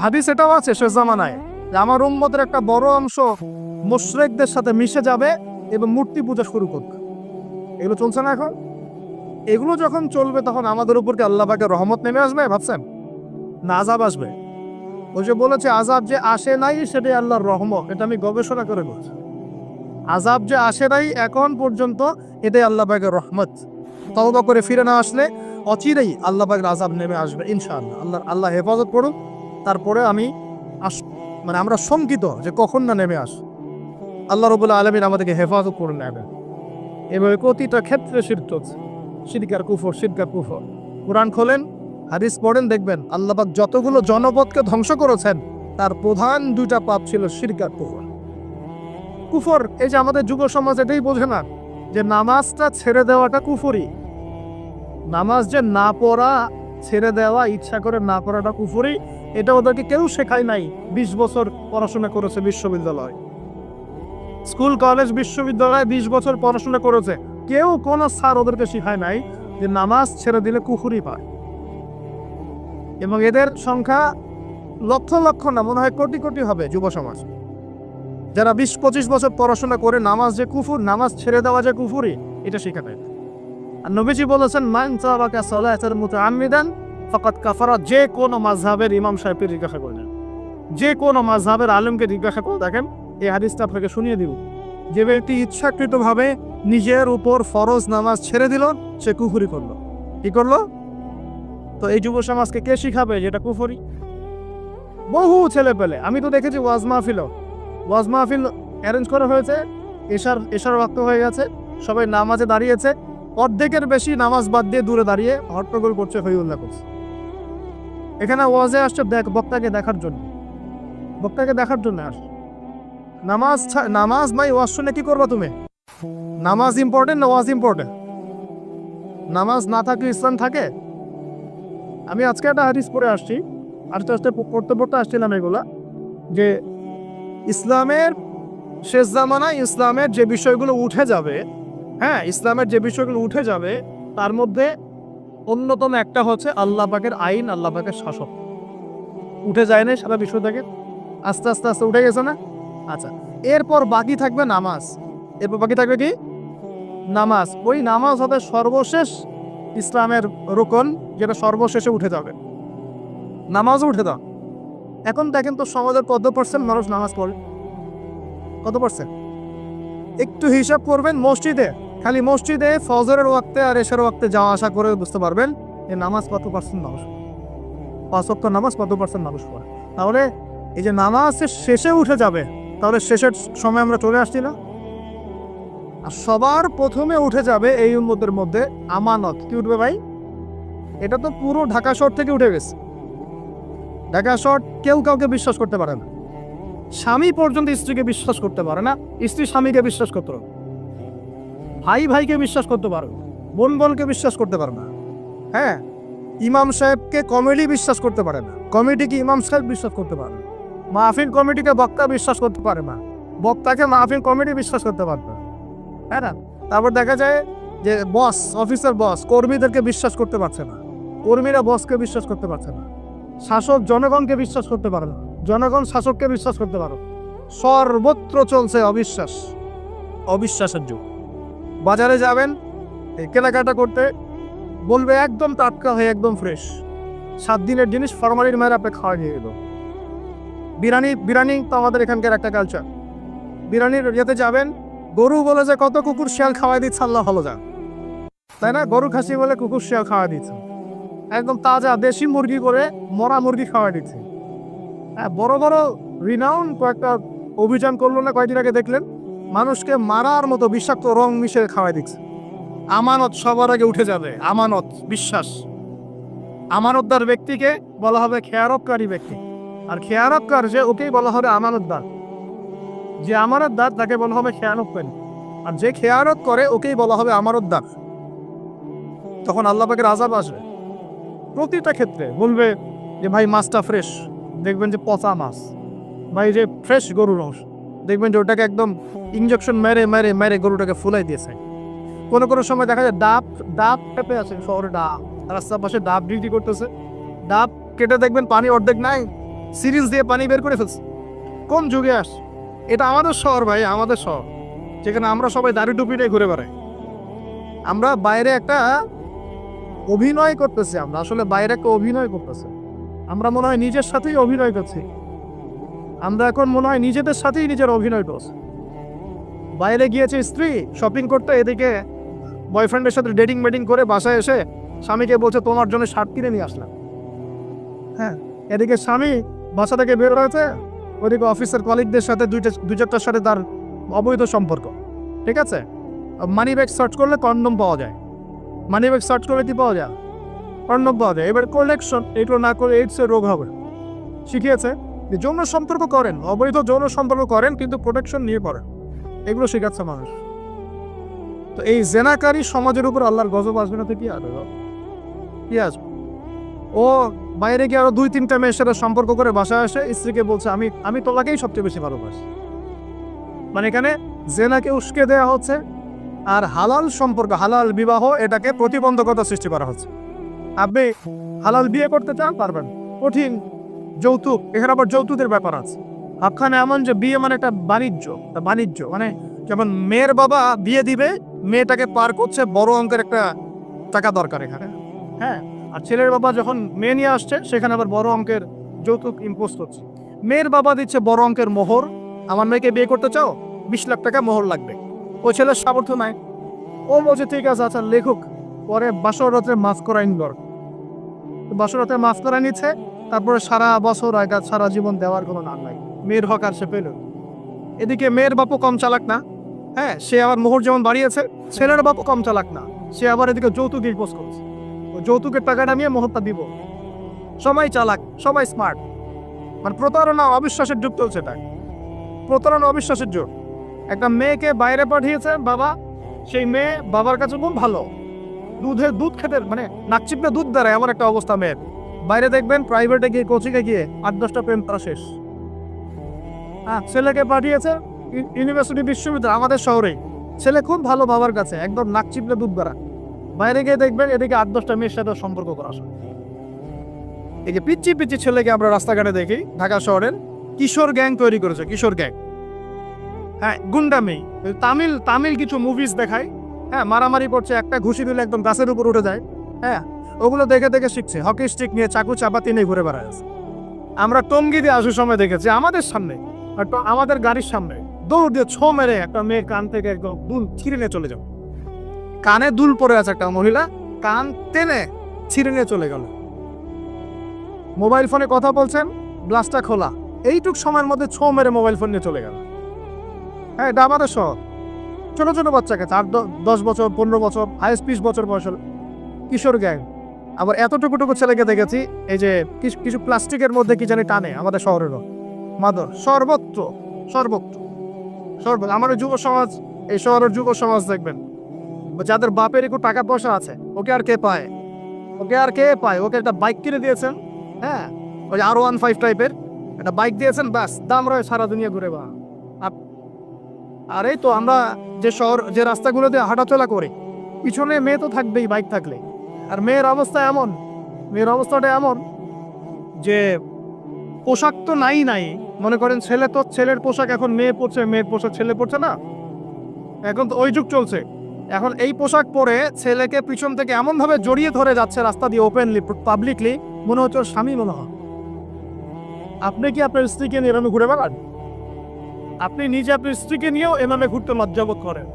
হাদিস এটাও আছে শেষ জামানায় যে আমার উম্মতের একটা বড় অংশ মুশরিকদের সাথে মিশে যাবে এবং মূর্তি পূজা শুরু করবে। এগুলো চলছে না এখন? এগুলো যখন চলবে তখন আমাদের উপর কি আল্লাহ পাকের রহমত নেমে আসবে ভাবছেন, না আযাব আসবে? ওই যে বলেছে আযাব যে আসে নাই সেটাই আল্লাহর রহমত, এটা আমি গবেষণা করে বলছি। আযাব যে আসে নাই এখন পর্যন্ত এটাই আল্লাহ পাকের রহমত। তওবা করে ফিরে না আসলে অচিরেই আল্লাহ পাকের আযাব নেমে আসবে ইনশাআল্লাহ। আল্লাহ হেফাজত করুন। তারপরে আমরা শঙ্কিত যে কখন না নেমে আস। আল্লাহ রাব্বুল আলামিন আমাদেরকে হেফাজত করে নেবে। এভাবে প্রতিটা ক্ষেত্রে শিরক চলছে, শিরক আর কুফর। কোরআন খোলেন, হাদিস পড়েন, দেখবেন আল্লাহ পাক যতগুলো জনপদকে ধ্বংস করেছেন তার প্রধান 2টা পাপ ছিল শিরক আর কুফর। এই যে আমাদের যুব সমাজ এটাই বোঝে না যে নামাজটা ছেড়ে দেওয়াটা কুফরি। নামাজ যে না পড়া, ছেড়ে দেওয়া, ইচ্ছা করে না পড়াটা কুফরি, এটা ওদেরকে কেউ শেখায় নাই। 20 বছর পড়াশোনা করেছে বিশ্ববিদ্যালয়, স্কুল, কলেজ, বিশ্ববিদ্যালয়ে 20 বছর পড়াশোনা করেছে, কেউ কোন স্যার ওদেরকে শেখায় নাই যে নামাজ ছেড়ে দিলে কুফরি পায়। এবং এদের সংখ্যা লক্ষ লক্ষ না, মনে হয় কোটি কোটি হবে যুব সমাজ, যারা 20-25 বছর পড়াশোনা করে নামাজ যে কুফর, নামাজ ছেড়ে দেওয়া যে কুফরি, এটা শেখাতে। আর নবীজি বলেছেন মান তারাকা সালাতান মুতাআম্মিদান ফাকাদ কাফারা। যে কোনো মাযহাবের ইমাম সাহেবকে জিজ্ঞাসা করলেন, যে কোনো মাযহাবের আলেমকে জিজ্ঞাসা করে দেখেন, এই হাদিসটা আপনাকে শুনিয়ে দিব। যে ব্যক্তি ইচ্ছাকৃতভাবে নিজের উপর ফরজ নামাজ ছেড়ে দিল সে কুফরি করলো। কি করলো? তো এই যুব সমাজকে কে শিখাবে যেটা কুফরি? বহু ছেলে পেলে আমি তো দেখেছি ওয়াজ মাহফিল অ্যারেঞ্জ করা হয়েছে, এশার ওয়াক্ত হয়ে গেছে, সবাই নামাজে দাঁড়িয়েছে, অর্ধেকের বেশি নামাজ বাদ দিয়ে দূরে দাঁড়িয়ে হট্টগোল করছে, হইউল্লাহ করছে। এখানে ওয়াজে আসছে বক্তাকে দেখার জন্য আস। নামাজ নাই, ওয়াজ শুনে কি করবা তুমি? নামাজ ইম্পর্টেন্ট না ওয়াজ ইম্পর্টেন্ট? নামাজ না থাকলে ইসলাম থাকে? আমি আজকে একটা হাদিস পড়ে আসছি, আস্তে আস্তে পড়তে আসছিলাম এগুলা, যে ইসলামের শেষ জামানায় ইসলামের যে বিষয়গুলো উঠে যাবে, ইসলামের যে বিষয়গুলো উঠে যাবে তার মধ্যে অন্যতম একটা হচ্ছে আল্লাহ পাকের আইন, আল্লাহ পাকের শাসন। উঠে যায় না সারা বিশ্ব থেকে? আস্তে আস্তে উঠে গেছে না? আচ্ছা, এরপর বাকি থাকবে নামাজ। কি? নামাজ। ওই নামাজ হবে সর্বশেষ ইসলামের রুকন, যেটা সর্বশেষে উঠে যাবে। নামাজও উঠে দাও। এখন দেখেন তো সমাজের কত % মানুষ নামাজ পড়ে? কত %? একটু হিসাব করবেন, খালি মসজিদে ফজরের ওয়াক্তে আর এশার ওয়াক্তে যাওয়া আসা করে বুঝতে পারবেন এই নামাজ কত % মানুষ, 5 ওয়াক্ত নামাজ কত % মানুষ পড়ে। তাহলে এই যে নামাজ শেষে উঠে যাবে, তাহলে শেষের সময় আমরা চলে আসছি না? আর সবার প্রথমে উঠে যাবে এই উম্মতের মধ্যে আমানত। কি উঠবে ভাই? এটা তো পুরো ঢাকা শহর থেকে উঠে গেছে। ঢাকা শহর কেউ কাউকে বিশ্বাস করতে পারে না। স্বামী পর্যন্ত স্ত্রীকে বিশ্বাস করতে পারে না, স্ত্রী স্বামীকে বিশ্বাস করতে পারে, ভাই ভাইকে বিশ্বাস করতে পারে, বোনকে বিশ্বাস করতে পারে না। ইমাম সাহেবকে কমিটি বিশ্বাস করতে পারে না, কমিটিকে ইমাম সাহেব বিশ্বাস করতে পারে না, মাহফিল কমিটিকে বক্তা বিশ্বাস করতে পারে না, বক্তাকে মাহফিল কমিটি বিশ্বাস করতে পারে না। না, তারপর দেখা যায় যে অফিসের বস কর্মীদেরকে বিশ্বাস করতে পারছে না, কর্মীরা বসকে বিশ্বাস করতে পারছে না, শাসক জনগণকে বিশ্বাস করতে পারে না, জনগণ শাসককে বিশ্বাস করতে পারে। সর্বত্র চলছে অবিশ্বাসের যুগ। বাজারে যাবেন কেনাকাটা করতে, বলবে একদম টাটকা হয়ে একদম ফ্রেশ, 7 দিনের জিনিস ফরমালিন মেরে আপনি খাওয়া নিয়ে গেল। বিরিয়ানি তো আমাদের এখানকার একটা কালচার। বিরিয়ানির ইয়েতে যাবেন, গরু বলে যে কত কুকুর শিয়াল খাওয়াই দিচ্ছে, আল্লাহ ভালো যান, তাই না? গরু খাসি বলে কুকুর শিয়াল খাওয়াই দিচ্ছে, একদম তাজা দেশি মুরগি করে মরা মুরগি খাওয়াই দিচ্ছে। হ্যাঁ, বড় বড় রিনাউন কয়েকটা অভিযান করলো না কয়েকদিন আগে দেখলেন, মানুষকে মারার মতো বিষাক্ত রং মিশিয়ে খাওয়াই দিচ্ছে। আমানত সবার আগে উঠে যাবে, আমানত বিশ্বাস। আমানতদার ব্যক্তিকে বলা হবে খেয়ারতকারী ব্যক্তি, আর খেয়ারতকার যে ওকেই বলা হবে আমানতদার। যে আমানতদার তাকে বলা হবে খেয়ানতকারী, আর যে খেয়ারত করে ওকেই বলা হবে আমানতদার। তখন আল্লাহ পাকের আযাব আসবে প্রতিটা ক্ষেত্রে। বলবে যে ভাই মাছটা ফ্রেশ, দেখবেন যে পচা মাছ। ভাই যে ফ্রেশ গরুর মাংস, দেখবেন যে ওটাকে একদম ইঞ্জেকশন মেরে মেরে মেরে গরুটাকে ফুলাই দিয়েছে। কোনো কোনো সময় দেখা যায় ডাব ডাব পেঁপে আছে শহরে, ডাব রাস্তার পাশে ডাব ডিউটি করতেছে, ডাব কেটে দেখবেন পানি অর্ধেক নাই, সিরিজ দিয়ে পানি বের করে ফেলছে। কোন যুগে আস? এটা আমাদের শহর ভাই, আমাদের শহর, যেখানে আমরা সবাই দাড়ি টুপি নিয়ে ঘুরে বেড়াই। আমরা বাইরে একটা অভিনয় করতেছি, আমরা আসলে বাইরে একটা অভিনয় করতেছি। আমরা মনে হয় নিজের সাথেই অভিনয় করছি, আমরা এখন মনে হয় নিজেদের সাথেই নিজের অভিনয় করছি। বাইরে গিয়েছে স্ত্রী শপিং করতে, এদিকে বয়ফ্রেন্ডের সাথে ডেটিং মেটিং করে বাসায় এসে স্বামীকে বলছে তোমার জন্য শার্ট কিনে নিয়ে আসলাম। হ্যাঁ, এদিকে স্বামী বাসা থেকে বের হয়েছে, ওদিকে অফিসের কলিগদের সাথে দুই চারটার সাথে তার অবৈধ সম্পর্ক। ঠিক আছে, মানি ব্যাগ সার্চ করলে কন্ডম পাওয়া যায়, মানি ব্যাগ সার্চ করলে কি পাওয়া যায়? কন্ডম পাওয়া যায়। এবার কোলেকশন এগুলো না করে এইডসের রোগ হবে। শিখিয়েছে যে যৌন সম্পর্ক করেন, অবৈধ যৌন সম্পর্ক করেন, কিন্তু প্রোটেকশন নিয়ে করেন, এগুলো শেখাচ্ছে মানুষ। তো এই জেনাকারী সমাজের উপর আল্লাহর গজব আসবে না তো কি আসবে? কি আসবে? ও বাইরে গিয়ে আরো 2-3টা মেয়ের সাথে সম্পর্ক করে বাসায় আসে, স্ত্রীকে বলছে আমি তোমাকেই সবচেয়ে বেশি ভালোবাসি। মানে এখানে জেনাকে উস্কে দেওয়া হচ্ছে, আর হালাল সম্পর্ক, হালাল বিবাহ, এটাকে প্রতিবন্ধকতা সৃষ্টি করা হচ্ছে। আপনি হালাল বিয়ে করতে চান, পারবেন, কঠিন। যৌতুক, এখানে আবার যৌতুকের ব্যাপার আছে। আপনার এমন যে বিয়ে মানে একটা বাণিজ্য, মানে যেমন মেয়ের বাবা বিয়ে দিবে, মেয়েটাকে পার করছে, বড় অঙ্কের একটা টাকা দরকার এখানে। হ্যাঁ, আর ছেলের বাবা যখন মেয়ে নিয়ে আসছে, সেখানে আবার বড় অঙ্কের যৌতুক ইম্পোজ করছে। মেয়ের বাবা দিচ্ছে বড় অঙ্কের মোহর, আমার মেয়েকে বিয়ে করতে চাও, 20 লাখ টাকা মোহর লাগবে। ওই ছেলের সামর্থ্য নাই, ও বলছে ঠিক আছে, আচ্ছা লেখুক। পরে বাসর রাত্রে মাফ করাই নিল, বাসর রাত্রে মাফ করাই নিচ্ছে। তারপরে সারা বছর আগে সারা জীবন দেওয়ার কোনো নাম নাই, মেয়ের হক আর সে পেল। এদিকে মেয়ের বাপও কম চালাক না, হ্যাঁ, সে আবার মোহর যেমন বাড়িয়েছে, ছেলের বাপও কম চালাক না, সে আবার এদিকে যৌতুক ইম্পোজ করছে। যৌতুকের টাকা নামিয়ে মোহরটা দিব। সবাই চালাক, সবাই স্মার্ট। মানে প্রতারণা, অবিশ্বাসের যুগ চলছে, তাই প্রতারণা, অবিশ্বাসের যুগ। একটা মেয়েকে বাইরে পাঠিয়েছে বাবা, সেই মেয়ে বাবার কাছে খুব ভালো, দুধ খেতে মানে নাক চিপলে দুধ দেয়, এমন একটা অবস্থা মেয়ের। বাইরে দেখবেন প্রাইভেটে গিয়ে, কোচিংয়ে গিয়ে 8-10টা প্রেম তারা শেষ। হ্যাঁ, ছেলেকে পাঠিয়েছে ইউনিভার্সিটি, বিশ্ববিদ্যালয়, আমাদের শহরেই, ছেলে খুব ভালো বাবার কাছে, একদম নাক চিপলে দুধ বেড়া। বাইরে গিয়ে দেখবেন এদিকে 8-10টা মেয়ের সাথে সম্পর্ক করা। এই যে পিচ্ছি পিচ্ছি ছেলেকে আমরা রাস্তাঘাটে দেখি, ঢাকা শহরের কিশোর গ্যাং তৈরি করেছে, কিশোর গ্যাং। হ্যাঁ, গুন্ডামি। তামিল কিছু মুভিজ দেখায়, হ্যাঁ, মারামারি করছে, একটা ঘুষি দিলে একদম গাছের উপর উঠে যায়। হ্যাঁ, ওগুলো দেখে দেখে শিখছে, হকি স্টিক নিয়ে, চাকু চাপাতি নিয়ে ঘুরে বেড়ায় আছে। আমরা টঙ্গি দিয়ে আসার সময় দেখেছি, আমাদের সামনে, আমাদের গাড়ির সামনে দৌড় দিয়ে ছো মেরে একটা মেয়ে কান থেকে একদম দুল ছিঁড়ে নিয়ে চলে যাও। কানে দুল পড়ে আছে একটা মহিলা, কান টেনে ছিঁড়ে নিয়ে চলে গেল। মোবাইল ফোনে কথা বলছেন, গ্লাসটা খোলা, এইটুক সময়ের মধ্যে ছো মেরে মোবাইল ফোন নিয়ে চলে গেল। হ্যাঁ, এটা আমাদের শহর। ছোট ছোট বাচ্চাকে 8-10 বছর, 15 বছর, হাইস্ট 20 বছর বয়সের কিশোর গ্যাং। আবার এতটুকু ছেলেকে দেখেছি, এই যে কিছু প্লাস্টিকের মধ্যে কি জানি টানে, আমাদের শহরেরও মাদর, সর্বত্র। আমাদের যুব সমাজ, এই শহরের যুব সমাজ দেখবেন, যাদের বাপের একটু টাকা পয়সা আছে, ওকে আর কে পায়? ওকে একটা বাইক কিনে দিয়েছেন, হ্যাঁ, ওই R15 টাইপের একটা বাইক দিয়েছেন, ব্যাস দাম রয়ে সারা দুনিয়া ঘুরে বা। আর এই তো আমরা যে রাস্তাগুলোতে হাঁটাচলা করি, পিছনে মেয়ে তো থাকবেই বাইক থাকলে। আর মেয়ের অবস্থাটা এমন যে পোশাক তো নাই। মনে করেন ছেলের পোশাক এখন মেয়ে পরছে, মেয়ের পোশাক ছেলে পরছে না, এখন তো ওই যুগ চলছে। এখন এই পোশাক পরে ছেলেকে পিছন থেকে এমন ভাবে জড়িয়ে ধরে যাচ্ছে রাস্তা দিয়ে, ওপেনলি, পাবলিকলি, মনে হচ্ছে ওর স্বামী মনে হয়। আপনি কি আপনার স্ত্রীকে নিয়ে এভাবে ঘুরে বেড়ান? আপনি নিজে আপনার স্ত্রীকে নিয়েও এভাবে ঘুরতে লজ্জাবোধ করেন,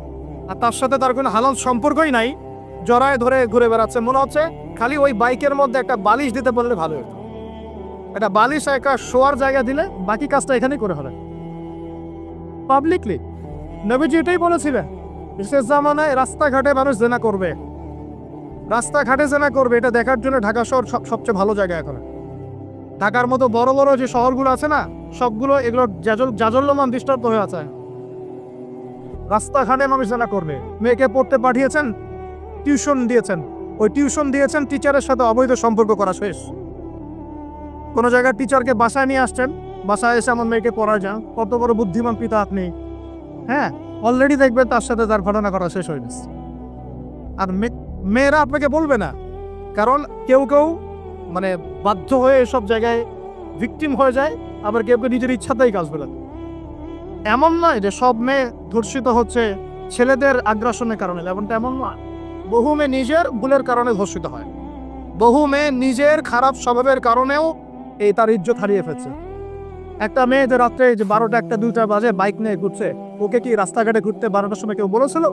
আর তার সাথে তার কোনো হালাল সম্পর্কই নাই, জড়ায় ধরে ঘুরে বেড়াচ্ছে। মনে হচ্ছে খালি ওই বাইকের মধ্যে একটা বালিশ দিতে পারলে ভালো হতো। একটা বালিশ একটা শোয়ার জায়গা দিলে বাকি কাজটা এখানেই করে হবে পাবলিকলি। নবীজি এটাই বলেছিলেন, শেষ জামানায় রাস্তাঘাটে মানুষ জেনা করবে, রাস্তাঘাটে জেনা করবে। এটা দেখার জন্য ঢাকা শহর সবচেয়ে ভালো জায়গা এখন। ঢাকার মতো বড় বড় যে শহরগুলো আছে না, সবগুলো এগুলো জাজল্যমান দৃষ্টান্ত হয়ে আছে। রাস্তাঘাটে মানুষ জেনা করবে। মেয়েকে পড়তে পাঠিয়েছেন, টিউশন দিয়েছেন, ওই টিউশন দিয়েছেন টিচারের সাথে অবৈধ সম্পর্ক করা শেষ। কোনো জায়গায় টিচারকে বাসায় নিয়ে আসছেন, বাসায় এসে আমার মেয়েকে পড়ায় যান, কত বড় বুদ্ধিমান পিতা আপনি। হ্যাঁ, অলরেডি দেখবেন তার সাথে তার ঘটনা করা শেষ হয়ে গেছে। আর মেয়েরা আপনাকে বলবে না, কারণ কেউ কেউ মানে বাধ্য হয়ে এসব জায়গায় ভিকটিম হয়ে যায়, আবার কেউ কেউ নিজের ইচ্ছাতেই কাজ বলে। এমন নয় যে সব মেয়ে ধর্ষিত হচ্ছে ছেলেদের আগ্রাসনের কারণে, এমনটা এমন নয়। বহু মেয়ে নিজের ভুলের কারণে ধর্ষিত হয়, বহু মেয়ে নিজের খারাপ স্বভাবের কারণেও এই তার ইজ্জত হারিয়ে ফেলছে। একটা মেয়ে যে রাত্রে যে 12টা 1টা 2টা বাজে বাইক নিয়ে ঘুরছে, ওকে কি রাস্তাঘাটে ঘুরতে 12টার সময় কেউ বলেছিল?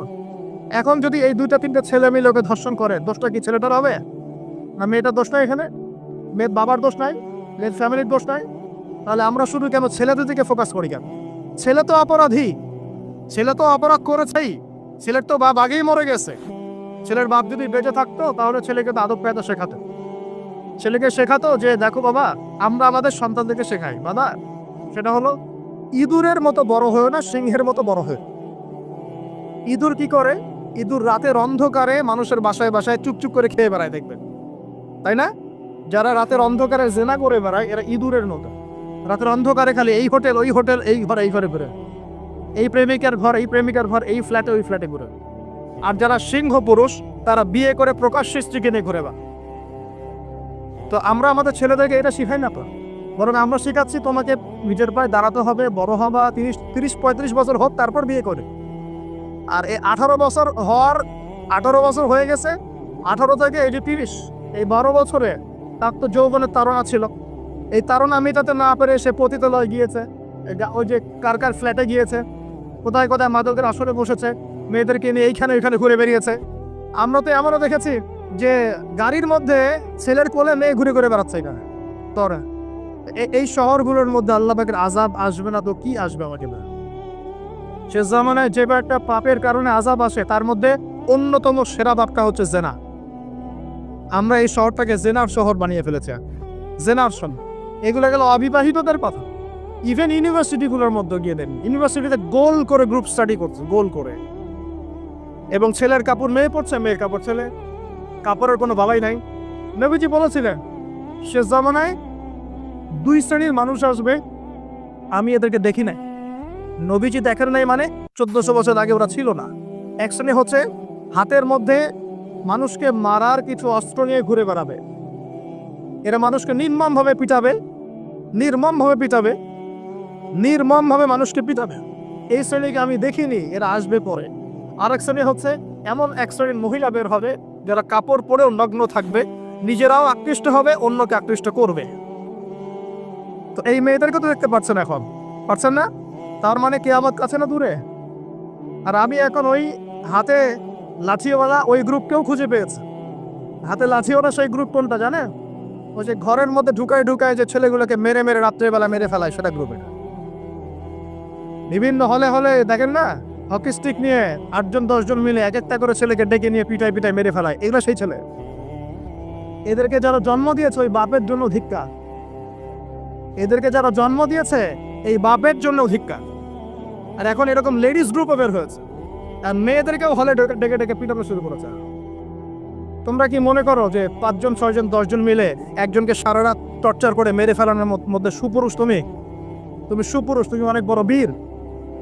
এখন যদি এই 2টা 3টা ছেলে মিলে ওকে ধর্ষণ করে, দোষটা কি ছেলেটার হবে না মেয়েটার দোষ নাই? এখানে মেয়ের বাবার দোষ নাই, মেয়ের ফ্যামিলির দোষ নাই। তাহলে আমরা শুধু কেন ছেলেদের দিকে ফোকাস করি কেন? ছেলে তো অপরাধী, ছেলে তো অপরাধ করেছেই, ছেলের তো বাপ আগেই মরে গেছে। ছেলের বাপ যদি বেঁচে থাকতো তাহলে ছেলেকে তো আদব কায়দা শেখাতো, ছেলেকে শেখাতো যে দেখো বাবা, আমরা আমাদের সন্তানদেরকে শেখাই বাবা, সেটা হলো ইঁদুরের মতো বড় হয়েও না, সিংহের মতো বড় হয়ে। ইঁদুর কি করে? ইঁদুর রাতের অন্ধকারে মানুষের বাসায় বাসায় চুপচুপ করে খেয়ে বেড়ায়, দেখবেন তাই না? যারা রাতের অন্ধকারে জেনা করে বেড়ায় এরা ইঁদুরের মতো। রাতের অন্ধকারে খালি এই হোটেল ওই হোটেল, এই ঘর এই ঘরে ঘুরে, এই প্রেমিকার ঘর এই প্রেমিকার ঘর, এই ফ্ল্যাটে ওই ফ্ল্যাটে ঘুরে। আর যারা সিংহ পুরুষ তারা বিয়ে করে প্রকাশ্যে স্ত্রীকে নিয়ে ঘুরে বা। তো আমরা আমাদের ছেলেদেরকে এটা শিখাই না তো, বরং আমরা শেখাচ্ছি তোমাকে নিজের পায়ে দাঁড়াতে হবে, বড় হবা, 30-35 বছর হোক তারপর বিয়ে করে। আর এই 18 বছর হওয়ার 18 বছর হয়ে গেছে, 18 থেকে এই যে 30, এই 12 বছরে তার তো যৌবনের তাড়না ছিল। এই তাড়না মেটাতে না পেরে সে পতিতালয়ে গিয়েছে, ওই যে কার ফ্ল্যাটে গিয়েছে, কোথায় কোথায় মাদকের আসরে বসেছে, মেয়েদেরকে নিয়ে এইখানে ওইখানে ঘুরে বেরিয়েছে। আমরা তো এমনও দেখেছি যে গাড়ির মধ্যে ছেলের কোলে মেয়ে ঘুরে ঘুরে বেড়াচ্ছে এখানে। তোরা এই শহরগুলোর মধ্যে আল্লাহ পাকের আযাব আসবে না তো কি আসবে আমাকে না? শেষ জামানায় যে একটা পাপের কারণে আযাব আসে তার মধ্যে অন্যতম সেরা পাপটা হচ্ছে জেনা। আমরা এই শহরটাকে জেনার শহর বানিয়ে ফেলেছি, জেনার শহর। এগুলো গেল অবিবাহিতদের কথা। ইভেন ইউনিভার্সিটিগুলোর মধ্যে গিয়ে দেন, ইউনিভার্সিটিতে গোল করে গ্রুপ স্টাডি করছে, গোল করে। এবং ছেলের কাপড় মেয়ে পড়ছে, মেয়ের কাপড় ছেলে, কাপড়ের কোনো বাবাই নাই। নবীজি বলেছিলেন শেষ জামানায় 2 শ্রেণীর মানুষ আসবে, আমি এদেরকে দেখি নাই। নবীজি দেখেন নাই মানে 1400 বছর আগে ওরা ছিল না। এক শ্রেণী হচ্ছে হাতের মধ্যে মানুষকে মারার কিছু অস্ত্র নিয়ে ঘুরে বেড়াবে, এরা মানুষকে নির্মমভাবে পিটাবে, নির্মমভাবে পিটাবে, নির্মমভাবে মানুষকে পিটাবে। এই শ্রেণীকে আমি দেখিনি, এরা আসবে পরে। আরেক শ্রেণী হচ্ছে এমন এক শ্রেণীর মহিলা বের হবে যারা কাপড় পরেও নগ্ন থাকবে, নিজেরাও আকৃষ্ট হবে, অন্যকে আকৃষ্ট করবে। তো এই মেয়েদেরকে তো দেখতে পাচ্ছেন, এখন পাচ্ছেন না, তার মানে কিয়ামত কাছে না দূরে। আর আমি এখন ওই হাতে লাঠিওয়ালা ওই গ্রুপকেও খুঁজে পেয়েছি। হাতে লাঠিওয়ালা সেই গ্রুপ কোনটা জানেন? ওই যে ঘরের মধ্যে ঢুকায় ঢুকায় যে ছেলেগুলোকে মেরে মেরে রাত্রেবেলা মেরে ফেলায়, সেটা গ্রুপে। বিভিন্ন হলে হলে দেখেন না, হকি স্টিক নিয়ে 8-10 জন মিলে এক একটা করে ছেলেকে ডেকে নিয়ে পিটায় পিটায় মেরে ফেলায়, এগুলো সেই ছেলে। এদেরকে যারা জন্ম দিয়েছে ওই বাপের জন্য ধিক্কার, এদেরকে যারা জন্ম দিয়েছে এই বাপের জন্য ধিক্কার। আর এখন এরকম লেডিস গ্রুপও বের হয়েছে, আর মেয়েদেরকেও হলে ডেকে ডেকে পিটানো শুরু করেছে। তোমরা কি মনে করো যে 5 জন 6 জন 10 জন মিলে একজনকে সারা রাত টর্চার করে মেরে ফেলানোর মধ্যে সুপুরুষ? তুমি সুপুরুষ, তুমি অনেক বড় বীর।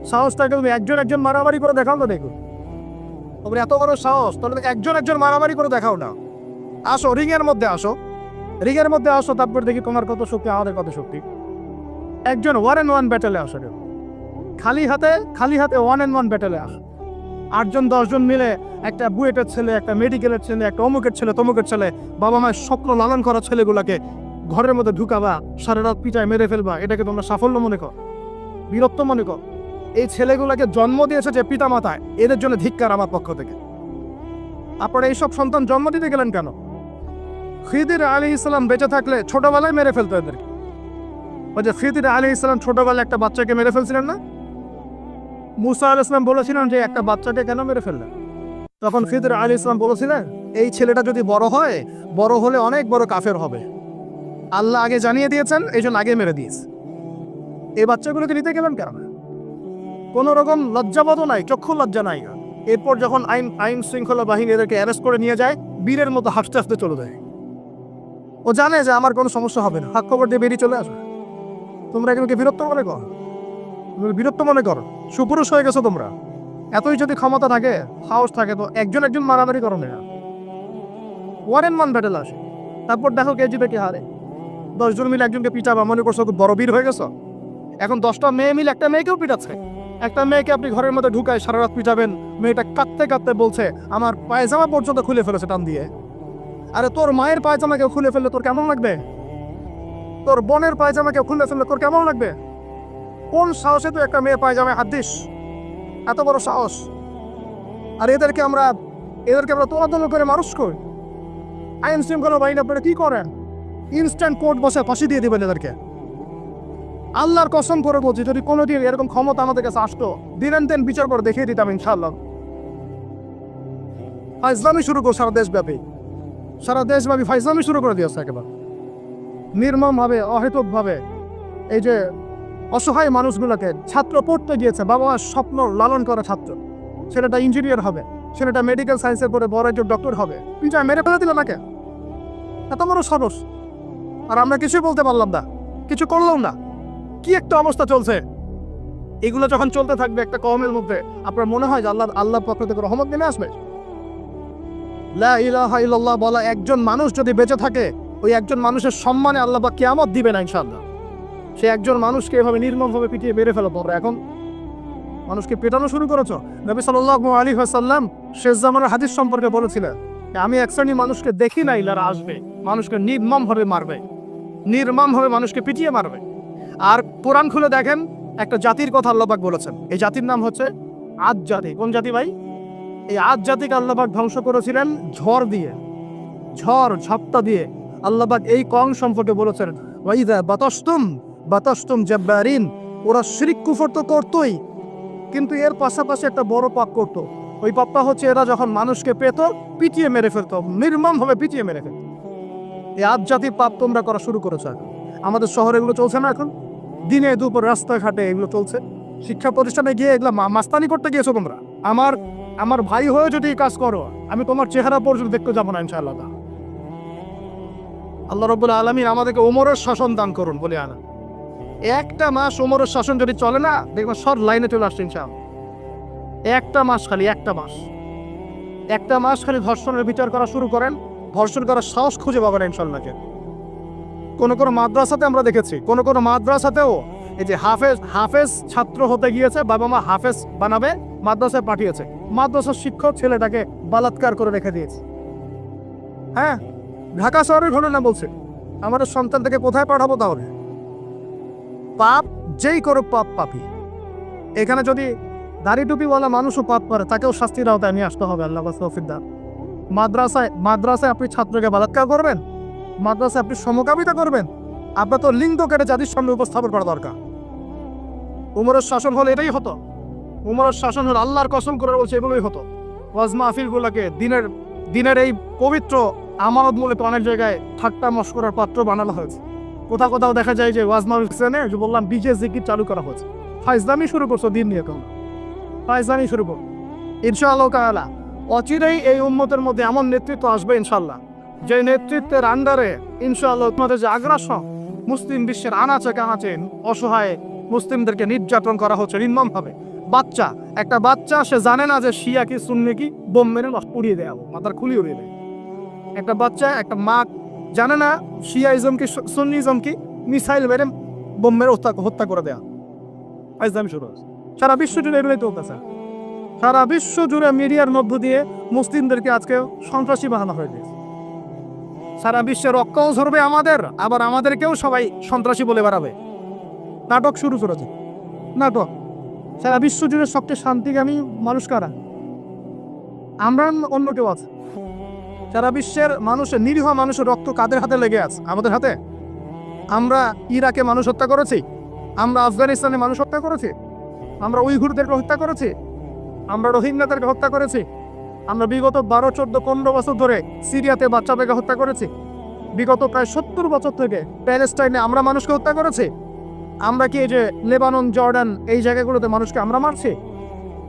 সাহসটাকে তুমি একজন মারামারি করে দেখাও না, দেখো তোমরা এত বড় সাহস, তাহলে একজন মারামারি করে দেখাও না। আসো রিংয়ের মধ্যে আসো, রিংয়ের মধ্যে আসো, তারপর দেখি তোমার কত শক্তি, আমাদের কত শক্তি। একজন 1-on-1 ব্যাটেলে আসো, খালি হাতে 1-on-1 ব্যাটেলে আসো। 8 জন 10 জন মিলে একটা বুয়েটের ছেলে, একটা মেডিকেলের ছেলে, একটা অমুকের ছেলে, তমুকের ছেলে, বাবা মায়ের স্বপ্ন লালন করা ছেলেগুলাকে ঘরের মধ্যে ঢুকাবা, সারা রাত পিটায় মেরে ফেলবা, এটাকে তোমরা সাফল্য মনে কর, বীরত্ব মনে কর? এই ছেলেগুলাকে জন্ম দিয়েছে যে পিতা মাতায়, এদের জন্য ধিক্কার আমার পক্ষ থেকে। আপনারা এইসব সন্তান জন্ম দিতে গেলেন কেন? খিদির আলাইহিস সালাম বেঁচে থাকলে ছোটবেলায় মেরে ফেলতো এদেরকে, ওই যে খিদির আলাইহিস সালাম ছোটবেলায় একটা বাচ্চাকে মেরে ফেলছিলেন না? মুসা আলাইহিস সালাম বলেছিলেন যে একটা বাচ্চাকে কেন মেরে ফেললেন? তখন খিদির আলাইহিস সালাম বলেছিলেন এই ছেলেটা যদি বড় হয়, বড় হলে অনেক বড় কাফের হবে। আল্লাহ আগে জানিয়ে দিয়েছেন, এই জন্য আগে মেরে দিয়েছে। এই বাচ্চাগুলোকে নিতে গেলেন কেন? কোনো রকম লজ্জাবোধও নাই, চক্ষু লজ্জা নাই। এরপর যখন আইন শৃঙ্খলা বাহিনী এদেরকে অ্যারেস্ট করে নিয়ে যায়, বীরের মতো হাসতে হাসতে চলে যায়। ও জানে যে আমার কোনো সমস্যা হবে না, হাত খবর দিয়ে বেরিয়ে চলে আসবে। তোমরা এগুলোকে বিরক্ত মনে করো, বিরক্ত মনে করো, সুপুরুষ হয়ে গেছো তোমরা। এতই যদি ক্ষমতা থাকে, সাহস থাকে, তো একজন মারামারি করো না, 1 and 1 ব্যাটেল আসে। তারপর দেখো কে জিতে কে হারে। 10 জন মিলে একজনকে পিটাবা মনে করছো খুব বড় বীর হয়ে গেছো। এখন 10টা মেয়ে মিলে একটা মেয়েকেও পিটাচ্ছে। একটা মেয়েকে আপনি ঘরের মধ্যে ঢুকায় সারা রাত পিটাবেন, মেয়েটা কাঁদতে কাঁদতে বলছে আমার পায়জামা পর্যন্ত খুলে ফেলেছে টান দিয়ে। আরে তোর মায়ের পায়জামা কেউ খুলে ফেললে তোর কেমন লাগবে? তোর বোনের পায়জামা কেউ খুলে ফেললে তোর কেমন লাগবে? কোন সাহসে তুই একটা মেয়ে পায়জামায় হাত দিস? এত বড় সাহস! আর এদেরকে আমরা তোলাতলা করে মানুষ করি। আইন শৃঙ্খলা বাহিনী আপনারা কি করেন? ইনস্ট্যান্ট কোর্ট বসে ফাঁসি দিয়ে দিবেন এদেরকে। আল্লাহর কসম করে বলছি, যদি কোনোদিন এরকম ক্ষমতা আমাদের কাছে আসতো, দিন বিচার করে দেখিয়ে দিতাম ইনশাআল্লাহ। ফাইজলামি শুরু করো সারা দেশব্যাপী ফাইজলামি শুরু করে দিয়েছে একেবারে নির্মমভাবে, অহেতুকভাবে। এই যে অসহায় মানুষগুলোকে, ছাত্র পড়তে গিয়েছে, বাবা স্বপ্ন লালন করা ছাত্র, ছেলেটা ইঞ্জিনিয়ার হবে, ছেলেটা মেডিকেল সায়েন্সের পরে বড় একজন ডক্টর হবে, পিঠা মেরে ফেলে দিল নাকি? এত বড় সাহস! আর আমরা কিছুই বলতে পারলাম না, কিছু করলাম না। কি একটা অবস্থা চলছে! এগুলো যখন চলতে থাকবে একটা কওমের মধ্যে, আপনার মনে হয় যে আল্লাহ পক্ষ থেকে রহমত নেমে আসবে? লা ইলাহা ইল্লাল্লাহ বলা একজন মানুষ যদি বেঁচে থাকে, ওই একজন মানুষের সম্মানে আল্লাহ পাক কিয়ামত দিবে না ইনশাআল্লাহ। সে একজন মানুষকে এভাবে নির্মমভাবে পিটিয়ে মেরে ফেলা পড়ে। এখন মানুষকে পেটানো শুরু করেছো। নবী সাল্লাল্লাহু আলাইহি ওয়াসাল্লাম শেষ জামানার হাদিস সম্পর্কে বলেছিলেন, আমি এক শ্রেণীর মানুষকে দেখি নাই যারা আসবে, মানুষকে নির্মমভাবে মারবে, নির্মমভাবে মানুষকে পিটিয়ে মারবে। আর কোরআন খুলে দেখেন, একটা জাতির কথা আল্লাহ পাক বলেছেন। এই জাতির নাম হচ্ছে আদ জাতি। কোন জাতি ভাই? এই আদ জাতিকে আল্লাহ পাক ধ্বংস করেছিলেন ঝড় দিয়ে, ঝাপটা দিয়ে। আল্লাহ পাক এই কওম সম্পর্কে বলেছেন, ওয়াইদা বাতাসতুম জাব্বারিন। ওরা শিরক কুফর তো করতোই, কিন্তু এর পাশাপাশি একটা বড় পাপ করতো। ওই পাপটা হচ্ছে এরা যখন মানুষকে পেত, পিটিয়ে মেরে ফেলতো, নির্মমভাবে পিটিয়ে মেরে ফেলতো। এই আদ জাতির পাপ তোমরা করা শুরু করেছো। এখন আমাদের শহরে এগুলো চলছে না? এখন দিনে দুপুর রাস্তাঘাটে এগুলো চলছে। শিক্ষা প্রতিষ্ঠানে গিয়ে এগুলো মাস্তানি করতে গিয়েছো তোমরা। আমার ভাই হয়ে যদি এই কাজ করো, আমি তোমার চেহারা পর্যন্ত দেখতে যাবো না ইনশাআল্লাহ। আল্লাহ রাব্বুল আলামিন আমাদেরকে ওমরের শাসন দান করুন বলে আনা। একটা মাস ওমরের শাসন যদি চলে না, দেখবেন সব লাইনে চলে আসছে ইনশাআল্লাহ। একটা মাস খালি ধর্ষণের বিচার করা শুরু করেন, ধর্ষণ করার সাহস খুঁজে পাবেন ইনশাআল্লাহ। কোন মাদ্রাসাতে আমরা দেখেছি, কোন মাদ্রাসাতেও এই যে হাফেজ ছাত্র হতে গিয়েছে, বাবা মা হাফেজ বানাবে, মাদ্রাসায় পাঠিয়েছে, মাদ্রাসার শিক্ষক ছেলেটাকে বলাৎকার করে রেখে দিয়েছে। হ্যাঁ, ঢাকা শহরের ঘটনা বলছে। আমাদের সন্তানটাকে কোথায় পাঠাবো তাহলে? পাপ যেই করুক, পাপই। এখানে যদি দাড়ি টুপিওয়ালা মানুষও পাপ করে, তাকেও শাস্তির আওতায় নিয়ে আসতে হবে। আল্লাহ তৌফিক দান। মাদ্রাসায় আপনি ছাত্রকে বলাৎকার করবেন? মাদ্রাসায় আপনি সমকামিতা করবেন? আপনার তো লিঙ্গ কেটে জাতির সামনে উপস্থাপন করা দরকার। উমরের শাসন হলে এটাই হতো। উমরের শাসন হলে আল্লাহর কসম করে বলছে এগুলোই হতো। ওয়াজ মাহফিলগুলোকে দিনের এই পবিত্র আমানত মূলে অনেক জায়গায় ঠাট্টা মশকরার পাত্র বানানো হয়েছে। কোথাও দেখা যায় যে ওয়াজ মাহফিলে যে বললাম ডিজে জিকির চালু করা হয়েছে। ফাইজলামি শুরু করছো দিন নিয়ে, কেমন ফাইজলামি শুরু করো। ইনশাআল্লাহ তাআলা অচিরেই এই উম্মতের মধ্যে এমন নেতৃত্ব আসবে ইনশাআল্লাহ, যে নেতৃত্বের আন্ডারে ইনশাআল্লাহ তোমাদের যে আগ্রাসন, মুসলিম বিশ্বের আনাচে কানাচে অসহায় মুসলিমদেরকে নির্যাতন করা হচ্ছে নির্মমভাবে। একটা বাচ্চা সে জানে না যে শিয়া কি সুন্নি কি, বোম মেরে উড়িয়ে দেওয়া, মাথার খুলি উড়িয়ে দেয়। একটা বাচ্চা, একটা মা জানে না শিয়াইজম কি সুন্নিজম কি, মিসাইল মেরে বোম মেরে হত্যা করে দেয়া। ফাইজলামি শুরু হয়েছে। সারা বিশ্ব জুড়ে এগুলোই চলতেছে। সারা বিশ্ব জুড়ে মিডিয়ার মধ্য দিয়ে মুসলিমদেরকে আজকে সন্ত্রাসী বানানো হয়ে গেছে। সারা বিশ্বের রক্ষাও ধরবে আমাদের, আবার আমাদেরকেও সবাই সন্ত্রাসী বলে বেড়াবে। নাটক শুরু করেছে, নাটক। সারা বিশ্ব জুড়ে সবচেয়ে শান্তিকামী মানুষ কারা? আমরা, অন্য কেউ আছে? সারা বিশ্বের মানুষের, নিরীহ মানুষের রক্ত কাদের হাতে লেগে আছে? আমাদের হাতে? আমরা ইরাকে মানুষ হত্যা করেছি, আমরা আফগানিস্তানে মানুষ হত্যা করেছি, আমরা উইঘুরদেরকে হত্যা করেছি, আমরা রোহিঙ্গাদেরকে হত্যা করেছি, আমরা বিগত 12, 14, 15 বছর ধরে সিরিয়াতে বাচ্চাদেরকে হত্যা করেছি, বিগত প্রায় 70 বছর থেকে প্যালেস্টাইনে আমরা মানুষকে হত্যা করেছি। আমরা কি এই যে লেবানন, জর্ডান এই জায়গাগুলোতে মানুষকে আমরা মারছি?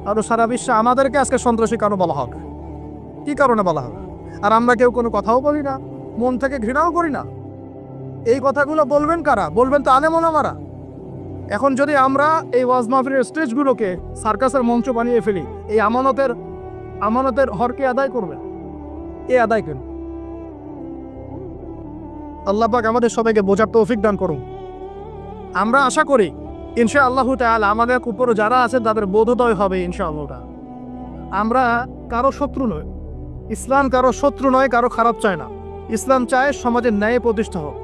আরো সারা বিশ্বে আমাদেরকে আজকে সন্ত্রাসী কেন বলা হোক? কি কারণে বলা হোক? আর আমরা কেউ কোনো কথাও বলি না, মন থেকে ঘৃণাও করি না। এই কথাগুলো বলবেন কারা? বলবেন তো আলেম ওলামারা। এখন যদি আমরা এই ওয়াজ মাহফিলের স্টেজগুলোকে সার্কাসের মঞ্চ বানিয়ে ফেলি, এই আমানতের হরকে আদায় করবে এ আদায় করবে। আল্লাহ পাক আমাদের সবাইকে বোঝার তৌফিক দান করুন। আমরা আশা করি ইনশাআল্লাহু তাআলা আমাদের উপর যারা আছে তাদের বোধোদয় হবে ইনশাআল্লাহ। আমরা কারো শত্রু নয়, ইসলাম কারো শত্রু নয়, কারো খারাপ চায় না। ইসলাম চায় সমাজের ন্যায় প্রতিষ্ঠা হোক,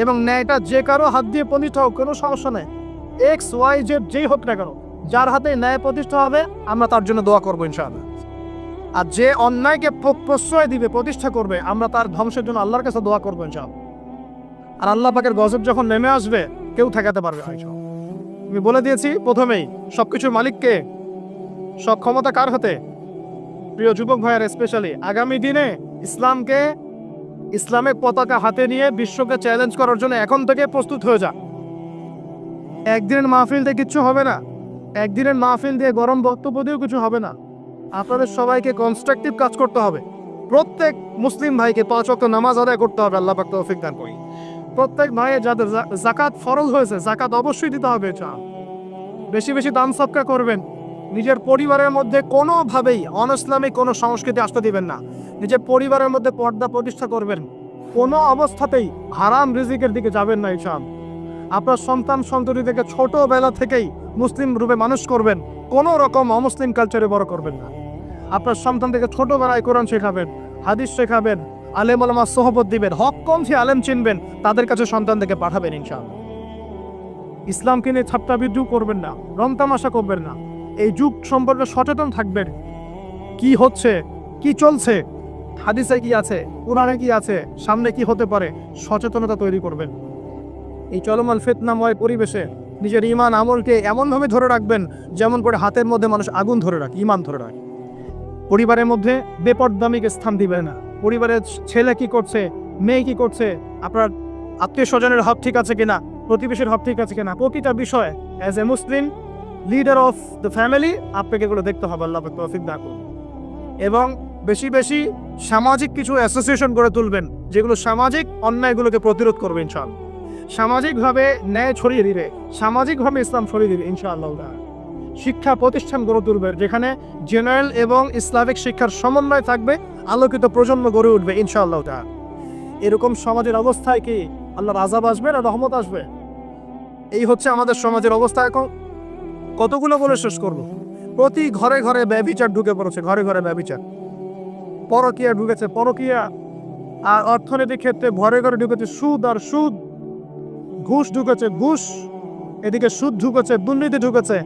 এবং ন্যায়টা যে কারো হাত দিয়ে প্রতিষ্ঠা হোক, কোনো সমস্যা নেই। XYZ যেই হোক না কেন, যার হাতে ন্যায় প্রতিষ্ঠা হবে আমরা তার জন্য দোয়া করবো ইনশাআল্লাহ। আর যে অন্যায়কে প্রশ্রয় দিবে, প্রতিষ্ঠা করবে, আমরা তার ধ্বংসের জন্য আল্লাহর কাছে দোয়া করবো ইনশাআল্লাহ। আর আল্লাহ পাকের গজব যখন নেমে আসবে কেউ ঠেকাতে পারবে না ইনশাআল্লাহ। আমি বলে দিয়েছি প্রথমেই, সবকিছুর মালিককে, সব ক্ষমতা কার হাতে? প্রিয় যুবক ভাইয়ের স্পেশালি আগামী দিনে ইসলামের পতাকা হাতে নিয়ে বিশ্বকে চ্যালেঞ্জ করার জন্য এখন থেকে প্রস্তুত হয়ে যা। একদিনের মাহফিল দিয়ে কিচ্ছু হবে না, একদিনের মাহফিল দিয়ে গরম বক্তব্য দিয়েও কিছু হবে না। আপনাদের সবাইকে কনস্ট্রাকটিভ কাজ করতে হবে। প্রত্যেক মুসলিম ভাইকে 5 ওয়াক্ত নামাজ আদায় করতে হবে, আল্লাহ পাক তৌফিক দান করি। প্রত্যেক ভাইয়ের যাদের যাকাত ফরজ হয়েছে, যাকাত অবশ্যই দিতে হবে। বেশি বেশি দান সদকা করবেন। নিজের পরিবারের মধ্যে কোনোভাবেই অনইসলামিক কোনো সংস্কৃতি আসতে দিবেন না। নিজের পরিবারের মধ্যে পর্দা প্রতিষ্ঠা করবেন। কোনো অবস্থাতেই হারাম রিজিকের দিকে যাবেন না ইনশাআল্লাহ। আপনার সন্তান সন্ততিদেরকে ছোটবেলা থেকেই মুসলিম রূপে মানুষ করবেন, কোনো রকম অমুসলিম কালচারে বড় করবেন না। আপনার সন্তানদেরকে ছোটবেলায় কোরআন শেখাবেন, হাদিস শেখাবেন, আলেম ওলামার সোহবত দিবেন, হক কমছি আলেম চিনবেন, তাদের কাছে সন্তানদেরকে পাঠাবেন ইনশাআল্লাহ। ইসলামকে নিয়ে ঠাট্টা বিদ্রুপ করবেন না, রং তামাশা করবেন না। এই যুগ সম্পর্কে সচেতন থাকবেন। কি হচ্ছে, কি চলছে, হাদিসে কি আছে, কোরআনে কি আছে, সামনে কি হতে পারে, সচেতনতা তৈরি করবেন। এই চলমান ফিতনাময় পরিবেশে নিজের ঈমান আমলকে এমনভাবে ধরে রাখবেন যেমন করে হাতের মধ্যে মানুষ আগুন ধরে রাখে, ঈমান ধরে রাখে। পরিবারের মধ্যে বেপরদামিকে স্থান দিবেন না। পরিবারের ছেলে কি করছে, মেয়ে কি করছে, আপনার আত্মীয় স্বজনের হক ঠিক আছে কিনা, প্রতিবেশীর হক ঠিক আছে কিনা, প্রতিটা বিষয় as a Muslim leader of the family আপনাকে এগুলো দেখতে হবে। আল্লাহ পাক তৌফিক দান করুন। এবং বেশি বেশি সামাজিক কিছু অ্যাসোসিয়েশন গড়ে তুলবেন যেগুলো সামাজিক অন্যায়গুলোকে প্রতিরোধ করবে ইনশাআল্লাহ। সামাজিকভাবে ন্যায় ছড়িয়ে দিবে, সামাজিকভাবে ইসলাম ছড়িয়ে দিবে ইনশাআল্লাহ। শিক্ষা প্রতিষ্ঠান গড়ে তুলবে যেখানে জেনারেল এবং ইসলামিক শিক্ষার সমন্বয় থাকবে, আলোকিত প্রজন্ম গড়ে উঠবে ইনশাআল্লাহ। এরকম সমাজের অবস্থায় কি আল্লাহর আযাব আসবে না রহমত আসবে? এই হচ্ছে আমাদের সমাজের অবস্থা। এখন কতগুলো বলে শেষ করব। প্রতি ঘরে ঘরে ব্যভিচার ঢুকে পড়েছে, ঘরে ঘরে ব্যভিচার, পরকীয়া ঢুকেছে, পরকীয়া। আর অর্থনৈতিক ক্ষেত্রে ঘরে ঘরে ঢুকেছে সুদ আর সুদ, ঘুষ ঢুকেছে ঘুষ, এদিকে সুদ ঢুকেছে, দুর্নীতি ঢুকেছে,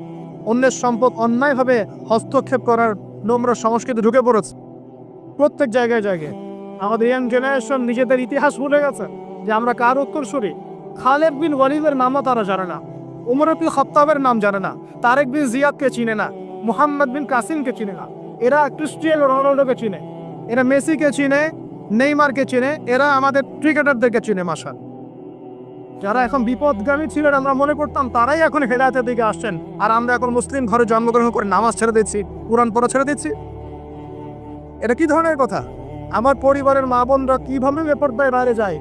অন্যের সম্পদ অন্যায়ভাবে হস্তক্ষেপ করার নোংরা সংস্কৃতি ঢুকে পড়েছে প্রত্যেক জায়গায় জায়গায়। আমাদের ইয়াং জেনারেশন নিজেদের ইতিহাস ভুলে গেছে যে আমরা কার উত্তরসূরি। খালেদ বিন ওয়ালিদের নামও তারা জানে না, উমর বিন খাত্তাবের নাম জানে না, তারেক বিন জিয়াদকে চিনে না, মুহাম্মদ বিন কাসিমকে চিনে না। এরা ক্রিস্টিয়ানো রোনাল্ডোকে চিনে, এরা মেসিকে চিনে, নেইমারকে চিনে, এরা আমাদের ক্রিকেটারদেরকে চিনে। মাশাল, যারা এখন বিপদগামী ছিলেন আমরা মনে করতাম তারাই এখন হেদায়েতের দিকে আসছেন, আর আমরা এখন মুসলিম ঘরে জন্মগ্রহণ করে নামাজ ছেড়ে দিচ্ছি, কুরআন পড়া ছেড়ে দিচ্ছি। এটা কি ধরনের কথা? আমার পরিবারের মা বোনরা কিভাবে বেপরদায় বাইরে যায়?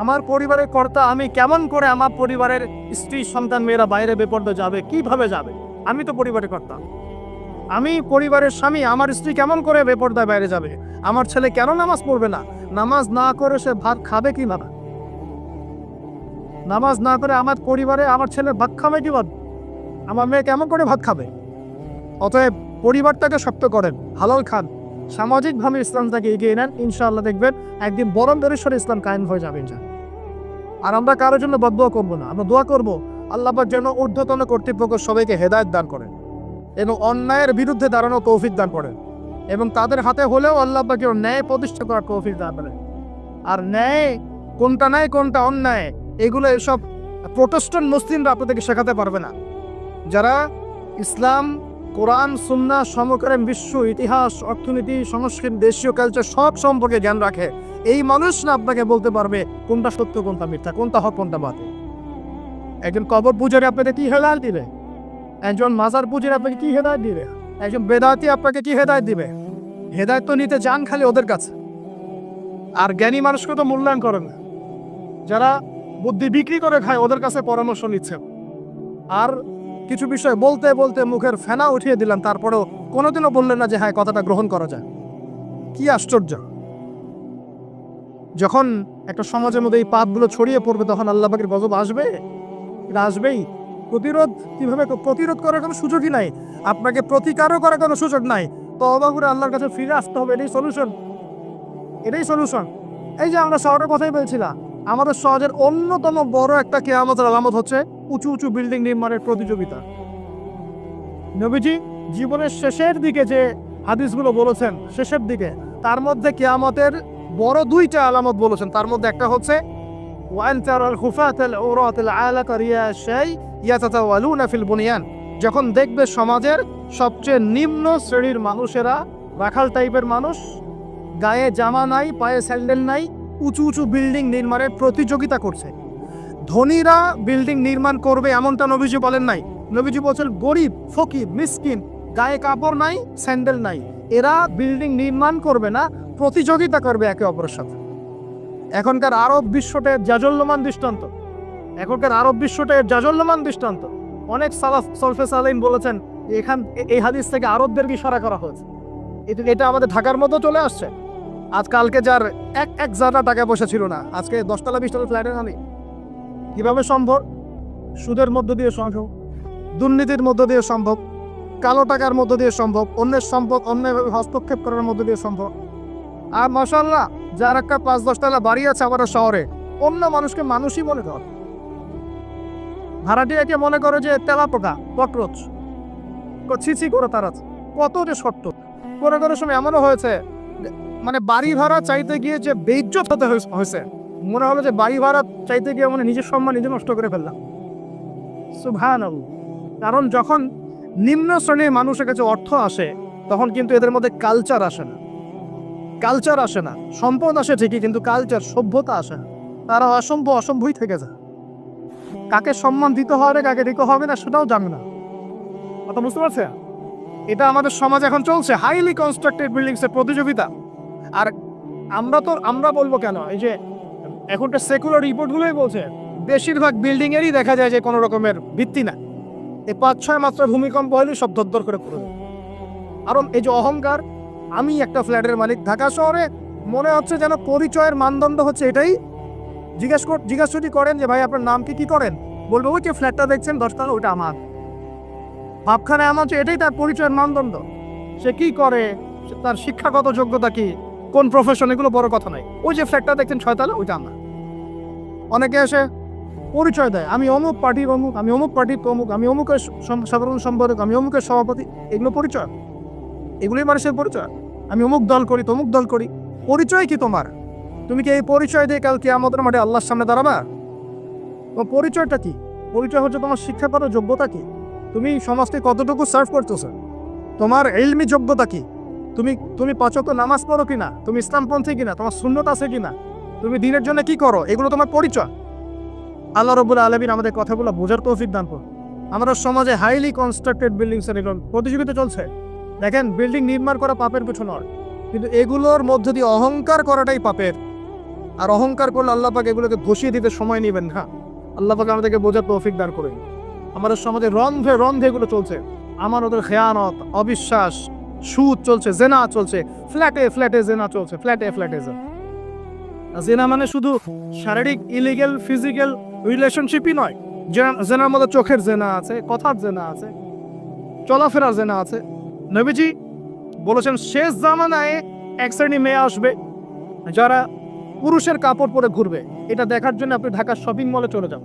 আমার পরিবারের কর্তা আমি কেমন করে আমার পরিবারের স্ত্রী সন্তান মেয়েরা বাইরে বেপরদা যাবে, কিভাবে যাবে? আমি তো পরিবারের কর্তা, আমি পরিবারের স্বামী, আমার স্ত্রী কেমন করে বেপরদায় বাইরে যাবে? আমার ছেলে কেন নামাজ পড়বে না? নামাজ না করে সে ভাত খাবে কিভাবে? নামাজ না করে আমার পরিবারে আমার ছেলে ভাত খাবে কিভাবে? আমার মেয়ে কেমন করে ভাত খাবে? অতএব পরিবারটাকে শক্ত করেন, হালাল খান, সামাজিকভাবে ইসলামটাকে এগিয়ে নেন, ইনশাআল্লাহ দেখবেন একদিন বরং দরেশ্বরে ইসলাম কায়েম হয়ে যাবে ইনশাআল্লাহ। আর আমরা কারোর জন্য বদদোয়া করবো না, আমরা দোয়া করবো আল্লাহ পাক যেন ঊর্ধ্বতন কর্তৃপক্ষ সবাইকে হেদায়েত দান করেন এবং অন্যায়ের বিরুদ্ধে দাঁড়ানো তৌফিক দান করেন, এবং তাদের হাতে হলেও আল্লাহ পাক ন্যায় প্রতিষ্ঠা করার তৌফিক দান করেন। আর ন্যায় কোনটা ন্যায় কোনটা অন্যায় এগুলো এসব প্রোটেস্ট্যান্ট মুসলিমরা আপনাদেরকে শেখাতে পারবে না। যারা ইসলাম, কোরআন, সুন্নাহ, সমকালীন বিশ্ব ইতিহাস, অর্থনীতি, সংস্কৃতি, দেশীয় কালচার সব সম্পর্কে জ্ঞান রাখে, এই মানুষরা আপনাকে বলতে পারবে কোনটা সত্য, কোনটা মিথ্যা, কোনটা হক, কোনটা বাতিল। একজন কবর পূজারী আপনাকে কি হেদায়েত দিবে? একজন মাজার পূজারী আপনাকে কি হেদায়েত দিবে? একজন বেদাতি আপনাকে কি হেদায়েত দিবে? হেদায়েত তো নিতে যান খালি ওদের কাছে। আর জ্ঞানী মানুষকে তো মূল্যায়ন করেন না। যারা বুদ্ধি বিক্রি করে খায় ওদের কাছে পরামর্শ নিচ্ছে। আর কিছু বিষয় বলতে বলতে মুখের ফেনা উঠিয়ে দিলাম, তারপরেও কোনোদিনও বললেন না যে হ্যাঁ কথাটা গ্রহণ করা যায়। কি আশ্চর্য! যখন একটা সমাজের মধ্যে এই পাপগুলো ছড়িয়ে পড়বে তখন আল্লাহ পাকের গজব আসবে, এটা আসবেই। কিভাবে প্রতিরোধ করার কোনো সুযোগই নাই, আপনাকে প্রতিকারও করার কোনো সুযোগ নাই। তওবা করে আল্লাহর কাছে ফিরে আসতে হবে, এটাই সলিউশন। এই যে আমরা শহরের কথাই বলছিলাম, আমাদের সমাজের অন্যতম বড় একটা কিয়ামতের আলামত হচ্ছে উঁচু উঁচু বিল্ডিং নির্মাণের প্রতিযোগিতা। নবীজি জীবনের শেষের দিকে যে হাদিসগুলো বলেছেন, শেষের দিকে, তার মধ্যে কিয়ামতের বড় দুইটা আলামত বলেছেন। তার মধ্যে একটা হচ্ছে যখন দেখবে সমাজের সবচেয়ে নিম্ন শ্রেণীর মানুষেরা, রাখাল টাইপের মানুষ, গায়ে জামা নাই, পায়ে স্যান্ডেল নাই, উঁচু উঁচু বিল্ডিং নির্মাণের প্রতিযোগিতা করছে। ধনীরা বিল্ডিং নির্মাণ করবে এমনটা নবীজি বলেন নাই। নবীজি বলছেন গরিব, ফকির, মিসকিন, গায়ে কাপড় নাই, স্যান্ডেল নাই, এরা বিল্ডিং নির্মাণ করবে না, প্রতিযোগিতা করবে একে অপরের সাথে। এখনকার আরব বিশ্বটা জাজল্যমান দৃষ্টান্ত। অনেক সালাফ সলফে সালেহিন বলেছেন এই হাদিস থেকে আরবদেরকে ইশারা করা হয়েছে। এটা আমাদের ঢাকার মতো চলে আসছে। আজকালকে যার এক জায়গা টাকা পয়সা ছিল না, আজকে 10 তলা 20 তলা ফ্ল্যাটে নামি। কিভাবে সম্ভব? সুদের মধ্য দিয়ে সম্ভব, দুর্নীতির মধ্য দিয়ে সম্ভব, কালো টাকার মধ্য দিয়ে সম্ভব, অন্যের সম্পদ অন্যভাবে হস্তক্ষেপ করার মধ্য দিয়ে সম্ভব। আর মাশাআল্লাহ, যার একটা 5-10 তলা বাড়ি আছে আমাদের শহরে, অন্য মানুষকে মানুষই মনে করে। ভাড়াটিয়াকে মনে করে যে তেলাপোকা, ককরোচ, ছিছি করে তারা কত যে সত্য। কোনো সময় এমনও হয়েছে, মানে বাড়ি ভাড়া চাইতে গিয়ে যে বেইজ্জত হতে হয়েছে, মনে হলো যে বাড়ি ভাড়া চাইতে গিয়ে মানে নিজের সম্মান নিজে নষ্ট করে ফেললাম। সুবহানাল্লাহ। কারণ যখন নিম্ন শ্রেণীর মানুষের কাছে অর্থ আসে তখন কিন্তু এদের মধ্যে কালচার আসে না। সম্পদ আসে ঠিকই, কিন্তু কালচার, সভ্যতা আসে না। তারা অসম্ভবই থেকে যায়। কাকে সম্মান দিতে হবে, কাকে দিতে হবে না সেটাও জানে না। কথা বুঝতে পারছে? এটা আমাদের সমাজ এখন চলছে, হাইলি কনস্ট্রাক্টেড বিল্ডিংস এর প্রতিযোগিতা। আর আমরা বলবো কেন, এই যে এখনটা সেকুলার রিপোর্টগুলোই বলছে বেশিরভাগ বিল্ডিং এরই দেখা যায় যে কোনো রকমের ভিত্তি না। এই 5-6 মাত্রা ভূমিকম্প হলে সব দরদর করে পড়ে যায়। কারণ এই যে অহংকার, আমি একটা ফ্ল্যাটের মালিক। ঢাকা শহরে মনে হচ্ছে যেন পরিচয়ের মানদণ্ড হচ্ছে এটাই। জিজ্ঞাসা যদি করেন যে ভাই আপনার নাম কি করেন, বলবো ওই যে ফ্ল্যাটটা দেখছেন 10 তলা, ওইটা আমার। ভাবখানে এমন হচ্ছে এটাই তার পরিচয়ের মানদণ্ড। সে কি করে, তার শিক্ষাগত যোগ্যতা কি, কোন প্রফেশন, এগুলো বড় কথা নাই। ওই যে ফ্ল্যাটটা দেখছেন 6 তলা, ওইটা আমার। অনেকে এসে পরিচয় দেয়, আমি অমুক পার্টির অমুক, আমি অমুক পার্টির অমুক, আমি অমুকের সাধারণ সম্পাদক, আমি অমুকের সভাপতি। এগুলো পরিচয়? এগুলোই মানুষের পরিচয়? আমি অমুক দল করি, তমুক দল করি। পরিচয় কি তোমার? তুমি কি এই পরিচয় দিয়ে কাল কিয়ামতের মাঠে আল্লাহর সামনে দাঁড়াবা? তোমার পরিচয়টা কি? পরিচয় হচ্ছে তোমার শিক্ষাগত যোগ্যতা কি, তুমি সমাজকে কতটুকু সার্ভ করতেছো, তোমার ইলমি যোগ্যতা কি, তুমি 5 ওয়াক্ত নামাজ পড়ো কিনা, তুমি ইসলামপন্থী কিনা, তোমার সুন্নত আছে কিনা, তুমি দিনের জন্য কি করো, এগুলো তোমার পরিচয়। আল্লাহ রাব্বুল আলামিন আমাদের কথাগুলো বোঝার তৌফিক দান করুন। আমাদের সমাজে হাইলি কনস্ট্রাক্টেড বিল্ডিংস এর প্রতিযোগিতা চলছে। দেখেন, বিল্ডিং নির্মাণ করা পাপের কিছু নয়, কিন্তু এগুলোর মধ্যে দিয়ে অহংকার করাটাই পাপের। আর অহংকার করলে আল্লাহ পাক এগুলোকে ঘষিয়ে দিতে সময় নেবেন না। আল্লাহ পাক আমাদেরকে বোঝার তৌফিক দান করুন। আমাদের সমাজে রন্ধে এগুলো চলছে। আমার ওদের খেয়ানত, অবিশ্বাস, সুদ চলছে, জেনা চলছে, ফ্ল্যাটে জেনা চলছে, ফ্ল্যাটে জেনা মানে শুধু শারীরিক ইলিগেল ফিজিক্যাল রিলেশনশিপই নয়। জেনার মধ্যে চোখের জেনা আছে, কথার জেনা আছে, চলাফেরার জেনা আছে। নবীজি বলেছেন শেষ জামানায় এক শ্রেণী মেয়ে আসবে যারা পুরুষের কাপড় পরে ঘুরবে। এটা দেখার জন্য আপনি ঢাকার শপিং মলে চলে যান।